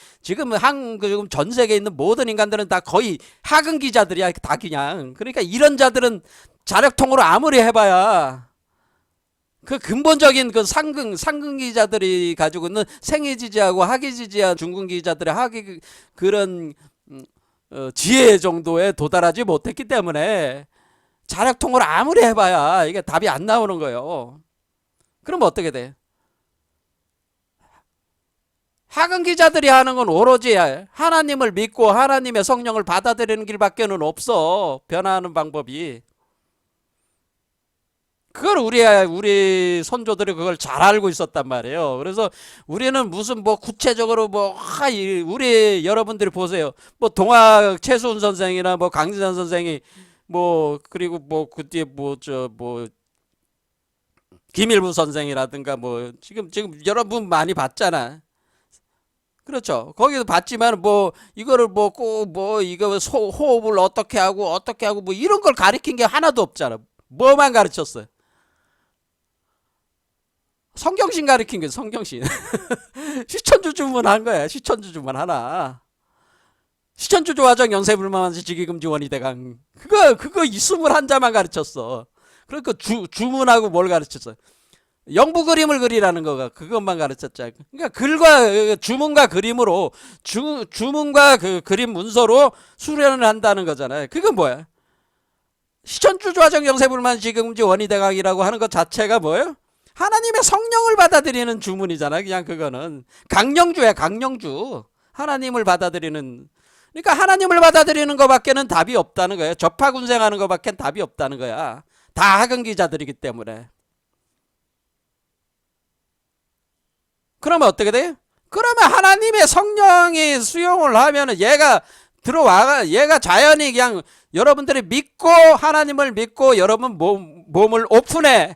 A: 전 세계에 있는 모든 인간들은 다 거의 하근기자들이야. 다 그냥. 그러니까 이런 자들은 자력통으로 아무리 해봐야 그 근본적인 그 상근기자들이 가지고 있는 생이지지하고 하기지지한 중근기자들의 그런 지혜 정도에 도달하지 못했기 때문에 자력통을 아무리 해봐야 이게 답이 안 나오는 거예요. 그럼 어떻게 돼? 하근기자들이 하는 건 오로지 하나님을 믿고 하나님의 성령을 받아들이는 길밖에는 없어. 변화하는 방법이. 그걸 우리 선조들이 그걸 잘 알고 있었단 말이에요. 그래서 우리는 무슨 뭐 구체적으로 우리 여러분들이 보세요. 뭐 동학 최수훈 선생이나 뭐 강진산 선생이 뭐, 그리고 뭐 그 뒤에 김일부 선생이라든가 뭐 지금 여러분 많이 봤잖아. 그렇죠. 거기도 봤지만 뭐 이거를 이거 호흡을 어떻게 하고 뭐 이런 걸 가르친 게 하나도 없잖아. 뭐만 가르쳤어요? 성경신 가르친 게 성경신. 시천주 주문한 거야. 시천주 주문 하나. 시천주 조화정 영세불만한지 지기금지 원이대강. 그거 21자만 가르쳤어. 그러니까 주문하고 뭘 가르쳤어? 영부 그림을 그리라는 거가 그것만 가르쳤자. 그러니까 주문과 그림으로 주문과 그 그림 문서로 수련을 한다는 거잖아요. 그건 뭐야? 시천주 조화정 영세불만 지기금지 원이대강이라고 하는 것 자체가 뭐예요? 하나님의 성령을 받아들이는 주문이잖아. 그냥 그거는 강령주야. 강령주. 하나님을 받아들이는. 그러니까 하나님을 받아들이는 것밖에는 답이 없다는 거예요. 접하군생하는 것밖엔 답이 없다는 거야. 다 하근기자들이기 때문에. 그러면 어떻게 돼요? 그러면 하나님의 성령이 수용을 하면은 얘가 자연히 그냥 여러분들이 믿고, 하나님을 믿고 여러분 몸을 오픈해.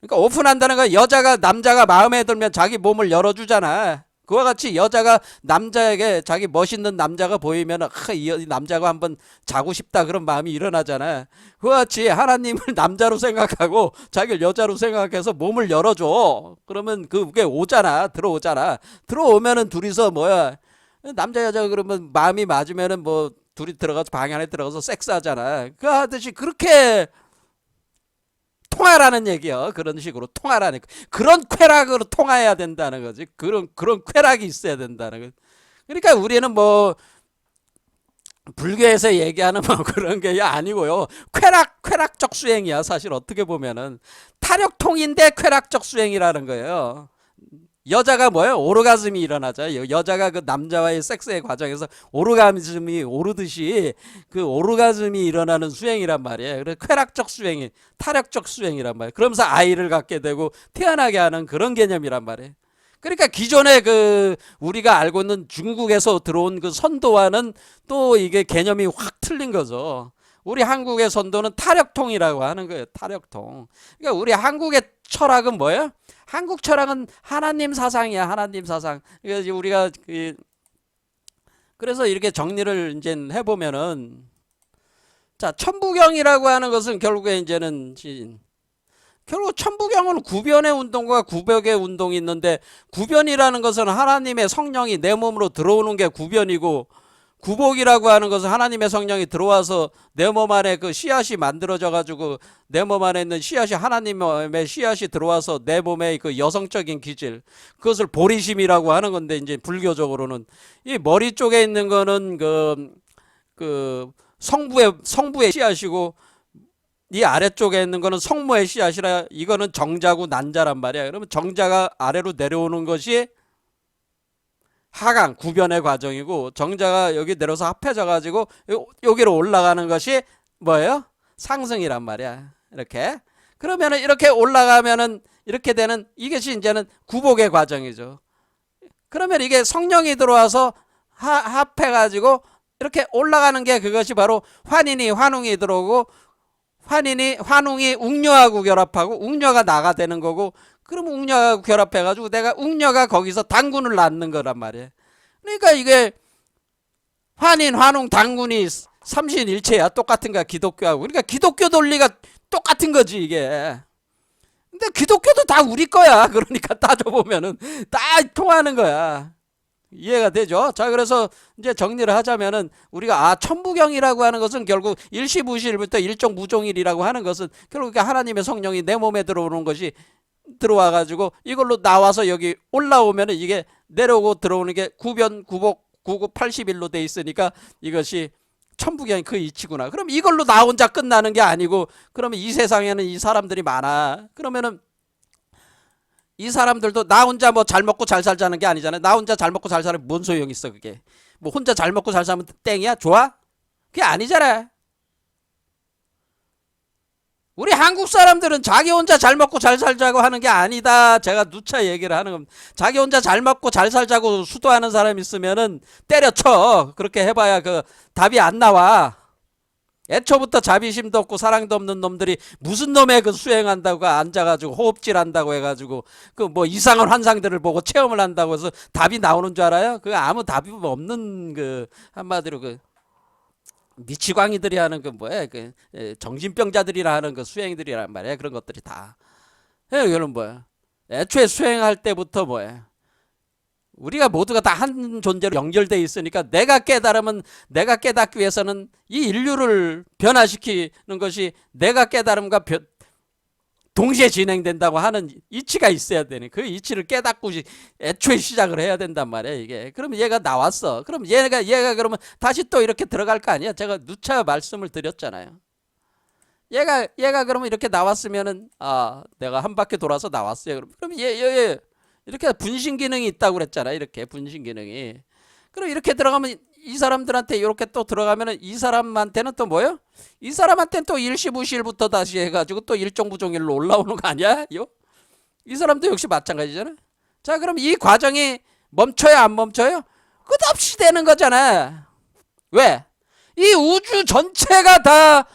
A: 그러니까 오픈한다는 건 여자가 남자가 마음에 들면 자기 몸을 열어주잖아. 그와 같이 여자가 남자에게 자기 멋있는 남자가 보이면 이 남자가 한번 자고 싶다 그런 마음이 일어나잖아. 그와 같이 하나님을 남자로 생각하고 자기를 여자로 생각해서 몸을 열어줘. 그러면 그게 들어오잖아. 들어오면은 둘이서 남자 여자 그러면 마음이 맞으면은 뭐 둘이 들어가서 방 안에 들어가서 섹스하잖아. 그 하듯이 그렇게 통하라는 얘기요. 그런 식으로 통하라는, 그런 쾌락으로 통해야 된다는 거지. 그런 쾌락이 있어야 된다는 거. 그러니까 우리는 뭐 불교에서 얘기하는 뭐 그런 게 아니고요. 쾌락적 수행이야. 사실 어떻게 보면은 타력통인데 쾌락적 수행이라는 거예요. 여자가 오르가즘이 일어나죠. 여자가 그 남자와의 섹스의 과정에서 오르가즘이 오르듯이 그 오르가즘이 일어나는 수행이란 말이에요. 그래서 쾌락적 수행이 타력적 수행이란 말이에요. 그러면서 아이를 갖게 되고 태어나게 하는 그런 개념이란 말이에요. 그러니까 기존에 우리가 알고 있는 중국에서 들어온 그 선도와는 또 이게 개념이 확 틀린 거죠. 우리 한국의 선도는 타력통이라고 하는 거예요. 타력통. 그러니까 우리 한국의 철학은 뭐예요? 한국 철학은 하나님 사상이야. 하나님 사상. 그래서 우리가 그래서 이렇게 정리를 이제 해보면은, 자, 천부경이라고 하는 것은 결국 천부경은 구변의 운동과 구벽의 운동이 있는데, 구변이라는 것은 하나님의 성령이 내 몸으로 들어오는 게 구변이고, 구복이라고 하는 것은 하나님의 성령이 들어와서 내 몸 안에 그 씨앗이 만들어져 가지고 내 몸 안에 있는 씨앗이, 하나님의 씨앗이 들어와서 내 몸의 그 여성적인 기질, 그것을 보리심이라고 하는 건데, 이제 불교적으로는 이 머리 쪽에 있는 거는 그 성부의 씨앗이고, 이 아래쪽에 있는 거는 성모의 씨앗이라, 이거는 정자고 난자란 말이야. 그러면 정자가 아래로 내려오는 것이 하강 구변의 과정이고, 정자가 여기 내려서 합해져 가지고 여기로 올라가는 것이 뭐예요? 상승이란 말이야. 이렇게. 그러면은 이렇게 올라가면은 이렇게 되는, 이것이 이제는 구복의 과정이죠. 그러면 이게 성령이 들어와서 합해 가지고 이렇게 올라가는 게, 그것이 바로 환인이 환웅이 들어오고, 환웅이 웅녀하고 결합하고 웅녀가 나가 되는 거고, 그러면 웅녀하고 결합해 가지고 내가 웅녀가 거기서 당군을 낳는 거란 말이에요. 그러니까 이게 환인 환웅 당군이 삼신일체야. 똑같은 거야, 기독교하고. 그러니까 기독교 논리가 똑같은 거지 이게. 근데 기독교도 다 우리 거야. 그러니까 따져보면은 다 통하는 거야. 이해가 되죠? 자, 그래서 이제 정리를 하자면은, 우리가 천부경이라고 하는 것은 결국 일시무실부터 일종무종일이라고 하는 것은 결국 하나님의 성령이 내 몸에 들어오는 것이 들어와 가지고 이걸로 나와서 여기 올라오면은 이게 내려오고 들어오는 게 구변 구복 구급 80일로 돼 있으니까 이것이 천부경이 그 이치구나. 그럼 이걸로 나 혼자 끝나는 게 아니고, 그러면 이 세상에는 이 사람들이 많아. 그러면은 이 사람들도 나 혼자 뭐 잘 먹고 잘 살자는 게 아니잖아요. 나 혼자 잘 먹고 잘 살면 뭔 소용 있어 그게. 뭐 혼자 잘 먹고 잘 살면 땡이야? 좋아? 그게 아니잖아. 우리 한국 사람들은 자기 혼자 잘 먹고 잘 살자고 하는 게 아니다. 제가 누차 얘기를 하는 겁니다. 자기 혼자 잘 먹고 잘 살자고 수도하는 사람 있으면은 때려쳐. 그렇게 해봐야 그 답이 안 나와. 애초부터 자비심도 없고 사랑도 없는 놈들이 무슨 놈의 그 수행한다고 앉아가지고 호흡질 한다고 해가지고 그 뭐 이상한 환상들을 보고 체험을 한다고 해서 답이 나오는 줄 알아요? 그 아무 답이 없는, 그 한마디로 그 미치광이들이 하는 그 뭐야, 그 정신병자들이라 하는 그 수행들이란 말이야. 그런 것들이 다. 이거는 뭐야? 애초에 수행할 때부터 뭐야? 우리가 모두가 다 한 존재로 연결되어 있으니까, 내가 깨달으면, 내가 깨닫기 위해서는 이 인류를 변화시키는 것이 내가 깨달음과 동시에 진행된다고 하는 이치가 있어야 되니, 그 이치를 깨닫고 애초에 시작을 해야 된단 말이야 이게. 그럼 얘가 나왔어. 그럼 얘가 그러면 다시 또 이렇게 들어갈 거 아니야. 제가 누차 말씀을 드렸잖아요. 얘가 그러면 이렇게 나왔으면은, 내가 한 바퀴 돌아서 나왔어요. 그럼 얘 이렇게 분신 기능이 있다고 그랬잖아요. 이렇게 분신 기능이. 그럼 이렇게 들어가면 이 사람들한테 이렇게 또 들어가면은 이 사람한테는 또 뭐요? 이 사람한테는 또 일시무실부터 다시 해가지고 또 일종부종일로 올라오는 거 아니야? 이 사람도 역시 마찬가지잖아. 자, 그럼 이 과정이 멈춰요, 안 멈춰요? 끝없이 되는 거잖아. 왜? 이 우주 전체가 다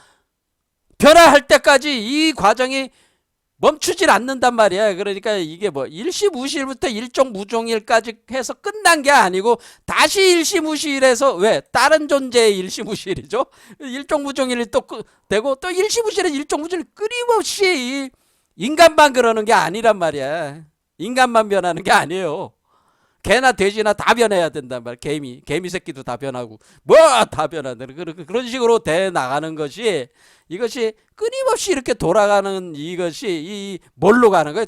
A: 변화할 때까지 이 과정이 멈추질 않는단 말이야. 그러니까 이게 뭐 일시무실부터 일종무종일까지 해서 끝난 게 아니고 다시 일시무실에서, 왜? 다른 존재의 일시무실이죠. 일종무종일이 또 되고, 또 일시무실에 일종무종일 끊임없이 인간만 그러는 게 아니란 말이야. 인간만 변하는 게 아니에요. 개나 돼지나 다 변해야 된단 말이야. 개미 새끼도 다 변하고 뭐 다 변하는 그런 식으로 돼 나가는 것이, 이것이 끊임없이 이렇게 돌아가는, 이것이 이 뭘로 가는 거예요?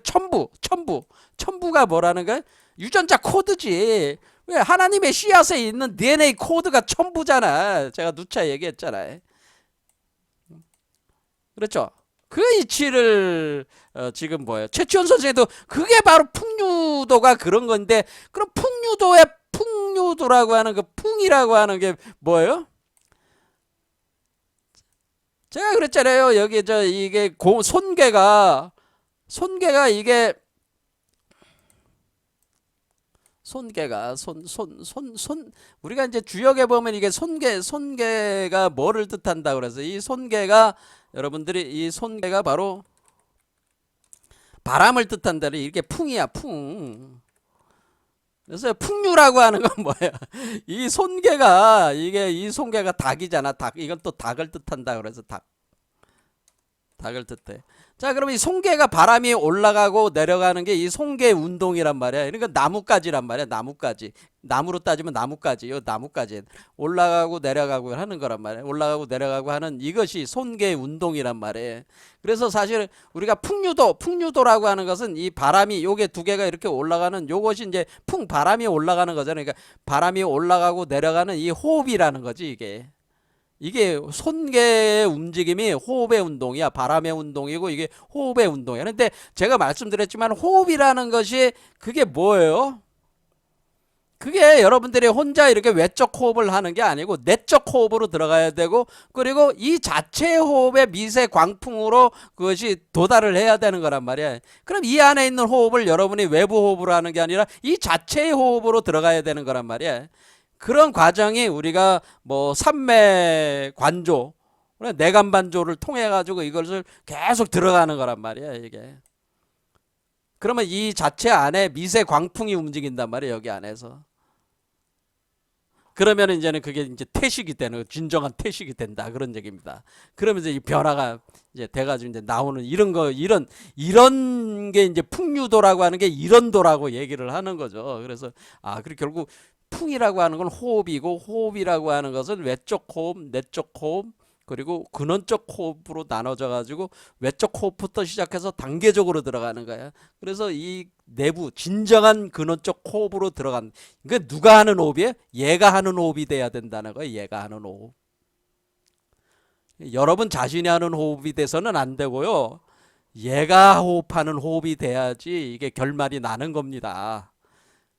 A: 천부가 뭐라는 거예요? 유전자 코드지. 왜? 하나님의 씨앗에 있는 DNA 코드가 천부잖아. 제가 누차 얘기했잖아요. 그렇죠? 그 이치를 지금 뭐예요? 최치원 선생님도 그게 바로 풍류도가 그런 건데, 그럼 풍류도라고 하는 그 풍이라고 하는 게 뭐예요? 제가 그랬잖아요. 여기 이게 손괴가 이게 우리가 이제 주역에 보면 이게 손괴가 뭐를 뜻한다 그래서, 이 손괴가, 여러분들이 이 손괴가 바로 바람을 뜻한다. 이게 풍이야, 풍. 그래서 풍류라고 하는 건 뭐야? 이 손괴가, 이 손괴가 닭이잖아. 닭. 이건 또 닭을 뜻한다 그래서 닭을 뜻해. 자, 그러면 이 손괴가 바람이 올라가고 내려가는 게 이 손괴 운동이란 말이야. 그러니까 나뭇가지란 말이야. 나무로 따지면 나뭇가지. 요 나뭇가지 올라가고 내려가고 하는 거란 말이야. 올라가고 내려가고 하는 이것이 손괴 운동이란 말이에요. 그래서 사실 우리가 풍류도라고 하는 것은 이 바람이, 요게 두 개가 이렇게 올라가는, 요것이 이제 바람이 올라가는 거잖아요. 그러니까 바람이 올라가고 내려가는 이 호흡이라는 거지 이게 손괴의 움직임이 호흡의 운동이야. 바람의 운동이고 이게 호흡의 운동이야. 그런데 제가 말씀드렸지만 호흡이라는 것이 그게 뭐예요? 그게 여러분들이 혼자 이렇게 외적 호흡을 하는 게 아니고 내적 호흡으로 들어가야 되고, 그리고 이 자체 호흡의 미세 광풍으로 그것이 도달을 해야 되는 거란 말이야. 그럼 이 안에 있는 호흡을 여러분이 외부 호흡으로 하는 게 아니라 이 자체의 호흡으로 들어가야 되는 거란 말이야. 그런 과정이 우리가 뭐 삼매 관조, 내관반조를 통해 가지고 이것을 계속 들어가는 거란 말이야, 이게. 그러면 이 자체 안에 미세 광풍이 움직인단 말이에요, 여기 안에서. 그러면 이제는 그게 이제 태식이 되는, 진정한 태식이 된다, 그런 얘기입니다. 그러면서 이 변화가 이제 돼가지고 이제 나오는 이런 거, 이런 게 이제 풍류도라고 하는 게 이런 도라고 얘기를 하는 거죠. 그래서 그리고 결국 풍이라고 하는 건 호흡이고, 호흡이라고 하는 것은 외적 호흡, 내적 호흡, 그리고 근원적 호흡으로 나눠져 가지고 외적 호흡부터 시작해서 단계적으로 들어가는 거야. 그래서 이 내부 진정한 근원적 호흡으로 들어간, 그러니까 누가 하는 호흡이에요? 얘가 하는 호흡이 돼야 된다는 거예요. 얘가 하는 호흡. 여러분 자신이 하는 호흡이 돼서는 안 되고요. 얘가 호흡하는 호흡이 돼야지 이게 결말이 나는 겁니다.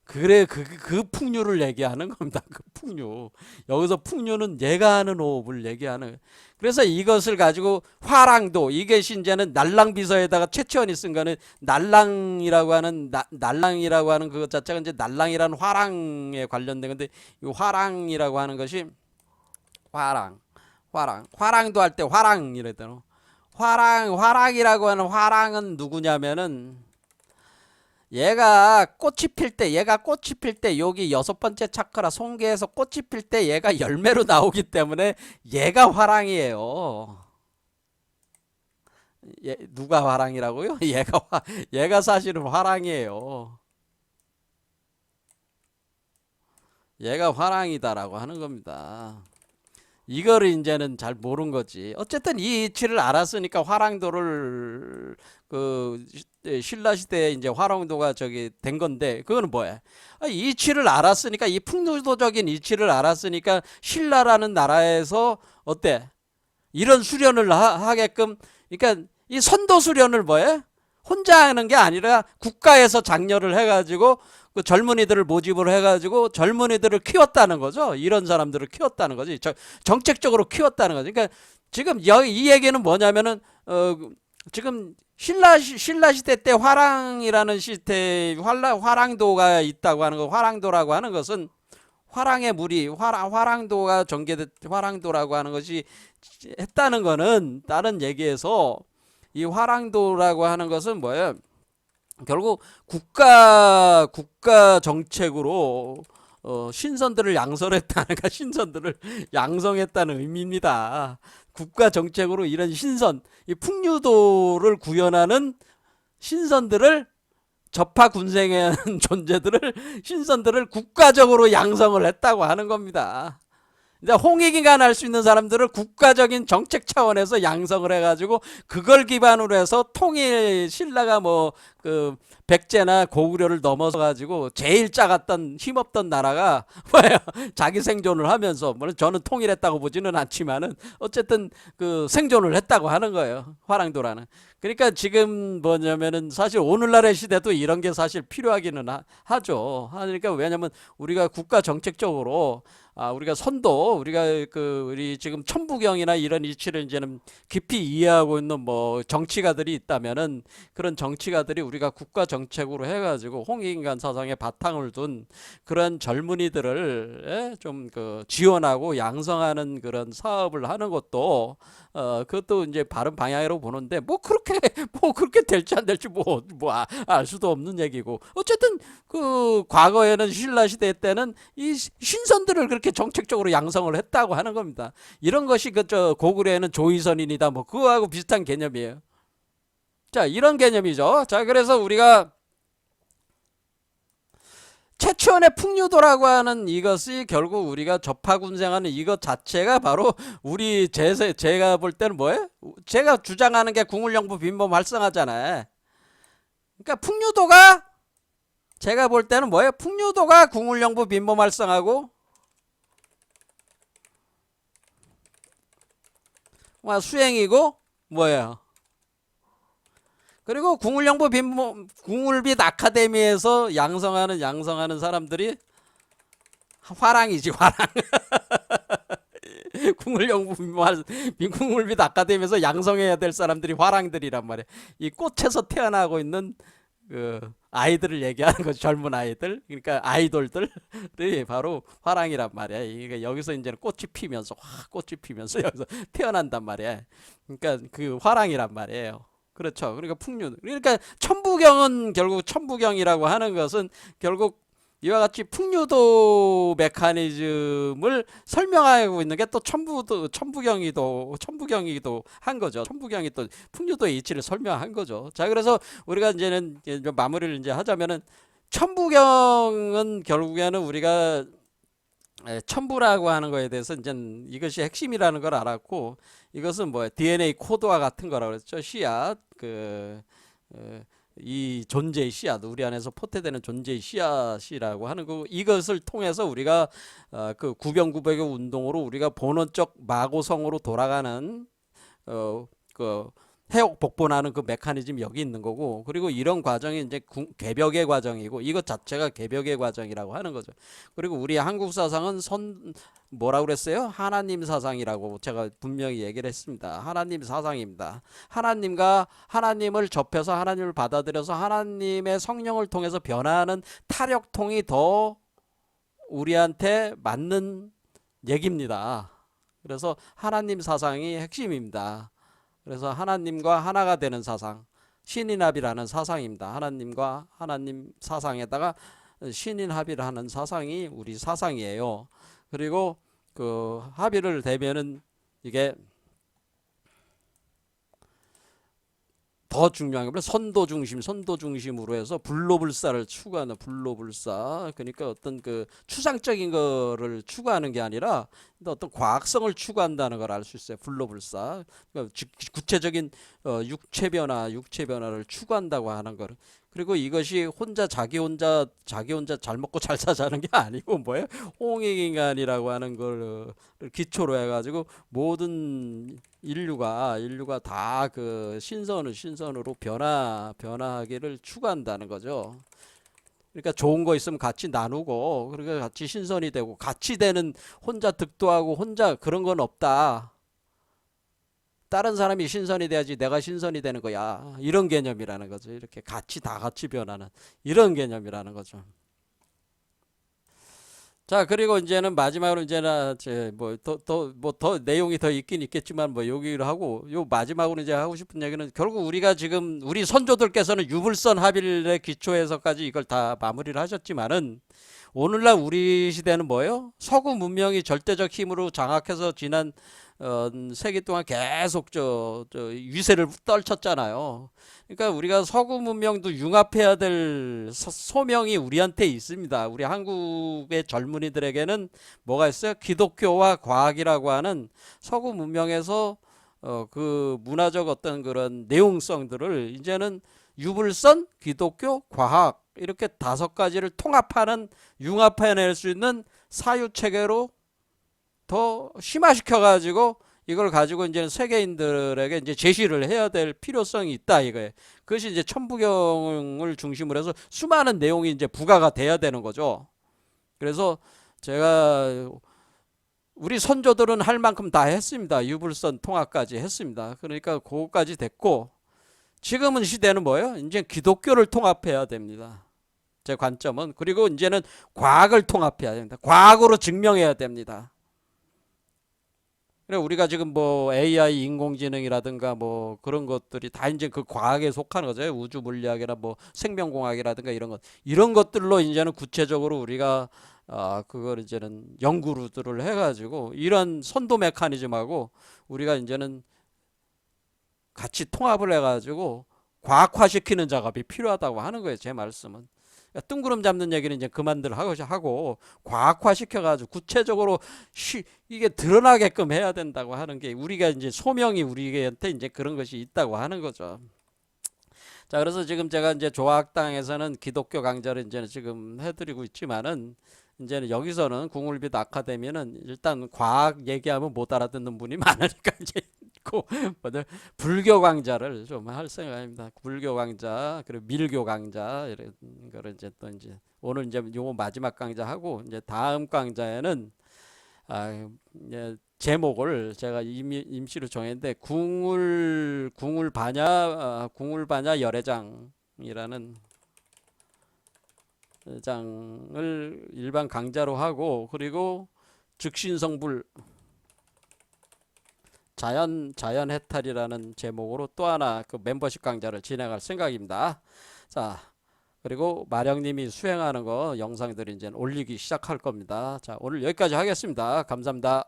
A: 그래, 그 풍류를 얘기하는 겁니다. 그 풍류. 여기서 풍류는 얘가 하는 호흡을 얘기하는. 그래서 이것을 가지고 화랑도, 이게 이제는 날랑비서에다가 최치원이 쓴 거는 날랑이라고 하는, 날랑이라고 하는 그것 자체가 이제 날랑이라는 화랑에 관련된 건데, 이 화랑이라고 하는 것이 화랑도 할 때 화랑 이랬잖아. 화랑이라고 하는 화랑은 누구냐면은, 얘가 꽃이 필 때 여기 6번째 차크라 송계에서 꽃이 필 때 얘가 열매로 나오기 때문에 얘가 화랑이에요. 누가 화랑이라고요? 얘가 사실은 화랑이에요. 얘가 화랑이다라고 하는 겁니다. 이거를 이제는 잘 모른 거지. 어쨌든 이 이치를 알았으니까 화랑도를 신라 시대에 이제 화랑도가 저기 된 건데, 그거는 뭐야? 이 이치를 알았으니까, 이 풍류도적인 이치를 알았으니까 신라라는 나라에서 어때? 이런 수련을 하게끔, 그러니까 이 선도 수련을 뭐해? 혼자 하는 게 아니라 국가에서 장려를 해가지고 그 젊은이들을 모집을 해가지고 젊은이들을 키웠다는 거죠. 이런 사람들을 키웠다는 거지. 정책적으로 키웠다는 거지. 그러니까 지금 이 얘기는 뭐냐면은 지금 신라 시대 때 화랑이라는 시대, 화랑도가 있다고 하는 거, 화랑도라고 하는 것은 화랑의 물이 화랑도가 화랑도라고 하는 것이 했다는 거는 다른 얘기에서, 이 화랑도라고 하는 것은 뭐예요? 결국 국가 정책으로 신선들을 양성했다는 거, 신선들을 양성했다는 의미입니다. 국가 정책으로 이런 신선, 이 풍류도를 구현하는 신선들을, 접하군생하는 존재들을, 신선들을 국가적으로 양성을 했다고 하는 겁니다. 이제 홍익인간 할 수 있는 사람들을 국가적인 정책 차원에서 양성을 해가지고 그걸 기반으로 해서 통일, 신라가 뭐 그 백제나 고구려를 넘어서 가지고 제일 작았던 힘없던 나라가 뭐예요? 자기 생존을 하면서, 물론 저는 통일했다고 보지는 않지만은 어쨌든 그 생존을 했다고 하는 거예요. 화랑도라는. 그러니까 지금 뭐냐면은 사실 오늘날의 시대도 이런 게 사실 필요하기는 하죠. 그러니까 왜냐면 우리가 국가 정책적으로 우리가 선도, 우리 지금 천부경이나 이런 이치를 이제는 깊이 이해하고 있는 뭐 정치가들이 있다면은, 그런 정치가들이 우리가 국가 정책으로 해가지고 홍익인간 사상에 바탕을 둔 그런 젊은이들을 좀 지원하고 양성하는 그런 사업을 하는 것도 그것도 이제 바른 방향으로 보는데, 뭐 그렇게 될지 안 될지 알 수도 없는 얘기고, 어쨌든 그 과거에는 신라 시대 때는 이 신선들을 그렇게 정책적으로 양성을 했다고 하는 겁니다. 이런 것이 고구려에는 조의선인이다, 뭐 그거하고 비슷한 개념이에요. 자, 이런 개념이죠. 자, 그래서 우리가 최초의 풍류도라고 하는 이것이 결국 우리가 접하군생하는 이것 자체가 바로 제가 볼 때는 뭐예요? 제가 주장하는 게 궁울영부 빈범 활성화잖아요. 그러니까 풍류도가, 제가 볼 때는 뭐예요? 풍류도가 궁울영부 빈범 활성화고, 수행이고, 뭐예요? 그리고 궁울영부 빈범, 궁울빛 아카데미에서 양성하는 사람들이 화랑이지 화랑. 국물빛 아카데미에서 양성해야 될 사람들이 화랑들이란 말이야. 이 꽃에서 태어나고 있는 그 아이들을 얘기하는 거죠. 젊은 아이들. 그러니까 아이돌들이 바로 화랑이란 말이야. 그러니까 여기서 이제는 꽃이 피면서 꽃이 피면서 여기서 태어난단 말이야. 그러니까 그 화랑이란 말이에요. 그렇죠. 그러니까 풍류. 그러니까 천부경은 결국 천부경이라고 하는 것은 결국 이와 같이 풍류도 메커니즘을 설명하고 있는 게 또 천부경이기도 한 거죠. 천부경이 또 풍류도의 이치를 설명한 거죠. 자, 그래서 우리가 이제는 이제 마무리를 이제 하자면은 천부경은 결국에는 우리가 첨부라고 하는 거에 대해서 이제 이것이 핵심이라는 걸 알았고, 이것은 뭐 DNA 코드와 같은 거라고 그랬죠. 씨앗 이 존재의 씨앗, 우리 안에서 포태되는 존재의 씨앗이라고 하는 거, 이것을 통해서 우리가 그 구병구백의 운동으로 우리가 본원적 마고성으로 돌아가는 그 해옥 복본하는 그 메커니즘이 여기 있는 거고, 그리고 이런 과정이 이제 개벽의 과정이고, 이것 자체가 개벽의 과정이라고 하는 거죠. 그리고 우리 한국 사상은 뭐라고 그랬어요? 하나님 사상이라고 제가 분명히 얘기를 했습니다. 하나님 사상입니다. 하나님을 접해서 하나님을 받아들여서 하나님의 성령을 통해서 변화하는 타력통이 더 우리한테 맞는 얘기입니다. 그래서 하나님 사상이 핵심입니다. 그래서 하나님과 하나가 되는 사상, 신인합이라는 사상입니다. 하나님과 하나님 사상에다가 신인합의를 하는 사상이 우리 사상이에요. 그리고 그 합의를 되면은 이게 더 중요한 게 선도 중심으로 해서 불로불사를 추구하는, 불로불사, 그러니까 어떤 그 추상적인 거를 추구하는 게 아니라 어떤 과학성을 추구한다는 걸 알 수 있어요. 불로불사, 그러니까 구체적인 육체 변화를 추구한다고 하는 거. 그리고 이것이 자기 혼자 잘 먹고 잘 사자는 게 아니고 뭐예요? 홍익인간이라고 하는 걸 기초로 해가지고 모든 인류가 다 그 신선으로 변화하기를 추구한다는 거죠. 그러니까 좋은 거 있으면 같이 나누고, 그러니까 같이 신선이 되고, 같이 되는, 혼자 득도하고 혼자 그런 건 없다. 다른 사람이 신선이 돼야지 내가 신선이 되는 거야. 이런 개념이라는 거죠. 이렇게 다 같이 변하는 이런 개념이라는 거죠. 자, 그리고 이제는 마지막으로 이제는 더 내용이 더 있긴 있겠지만 뭐 여기를 하고, 요 마지막으로 이제 하고 싶은 얘기는, 결국 우리가 지금 우리 선조들께서는 유불선 합일의 기초에서까지 이걸 다 마무리를 하셨지만은, 오늘날 우리 시대는 뭐예요? 서구 문명이 절대적 힘으로 장악해서 지난 세기 동안 계속 위세를 떨쳤잖아요. 그러니까 우리가 서구 문명도 융합해야 될 소명이 우리한테 있습니다. 우리 한국의 젊은이들에게는 뭐가 있어요? 기독교와 과학이라고 하는 서구 문명에서 그 문화적 어떤 그런 내용성들을 이제는 유불선, 기독교, 과학, 이렇게 5가지를 융합해낼 수 있는 사유체계로 더 심화시켜 가지고 이걸 가지고 이제 세계인들에게 이제 제시를 해야 될 필요성이 있다, 이거예요. 그것이 이제 천부경을 중심으로 해서 수많은 내용이 이제 부과가 돼야 되는 거죠. 그래서 제가 우리 선조들은 할 만큼 다 했습니다. 유불선 통합까지 했습니다. 그러니까 그거까지 됐고, 지금은 시대는 뭐예요? 이제 기독교를 통합해야 됩니다. 제 관점은. 그리고 이제는 과학을 통합해야 됩니다. 과학으로 증명해야 됩니다. 그래, 우리가 지금 뭐 AI, 인공지능이라든가 뭐 그런 것들이 다 이제 그 과학에 속하는 거죠. 우주 물리학이나 뭐 생명공학이라든가 이런 것들로 이제는 구체적으로 우리가 그걸 이제는 연구들을 해가지고 이런 선도 메커니즘하고 우리가 이제는 같이 통합을 해가지고 과학화시키는 작업이 필요하다고 하는 거예요. 제 말씀은. 뜬구름 잡는 얘기는 이제 그만들 하고 과학화시켜가지고 구체적으로 이게 드러나게끔 해야 된다고 하는 게 우리가 이제 소명이 우리한테 이제 그런 것이 있다고 하는 거죠. 자, 그래서 지금 제가 이제 조학당에서는 기독교 강좌를 이제 지금 해드리고 있지만은, 이제는 여기서는 국물빛 아카데미는 일단 과학 얘기하면 못 알아듣는 분이 많으니까 이제 있고 뭐들 불교 강좌를 좀 할 생각입니다. 불교 강좌 그리고 밀교 강좌 이런 거를 이제 또 이제 오늘 이제 요 마지막 강좌 하고 이제 다음 강좌에는 이제 제목을 제가 임시로 정했는데 궁울 반야 열애장이라는 장을 일반 강좌로 하고 그리고 즉신성불 자연 해탈이라는 제목으로 또 하나 그 멤버십 강좌를 진행할 생각입니다. 자, 그리고 마령님이 수행하는 거 영상들이 이제 올리기 시작할 겁니다. 자, 오늘 여기까지 하겠습니다. 감사합니다.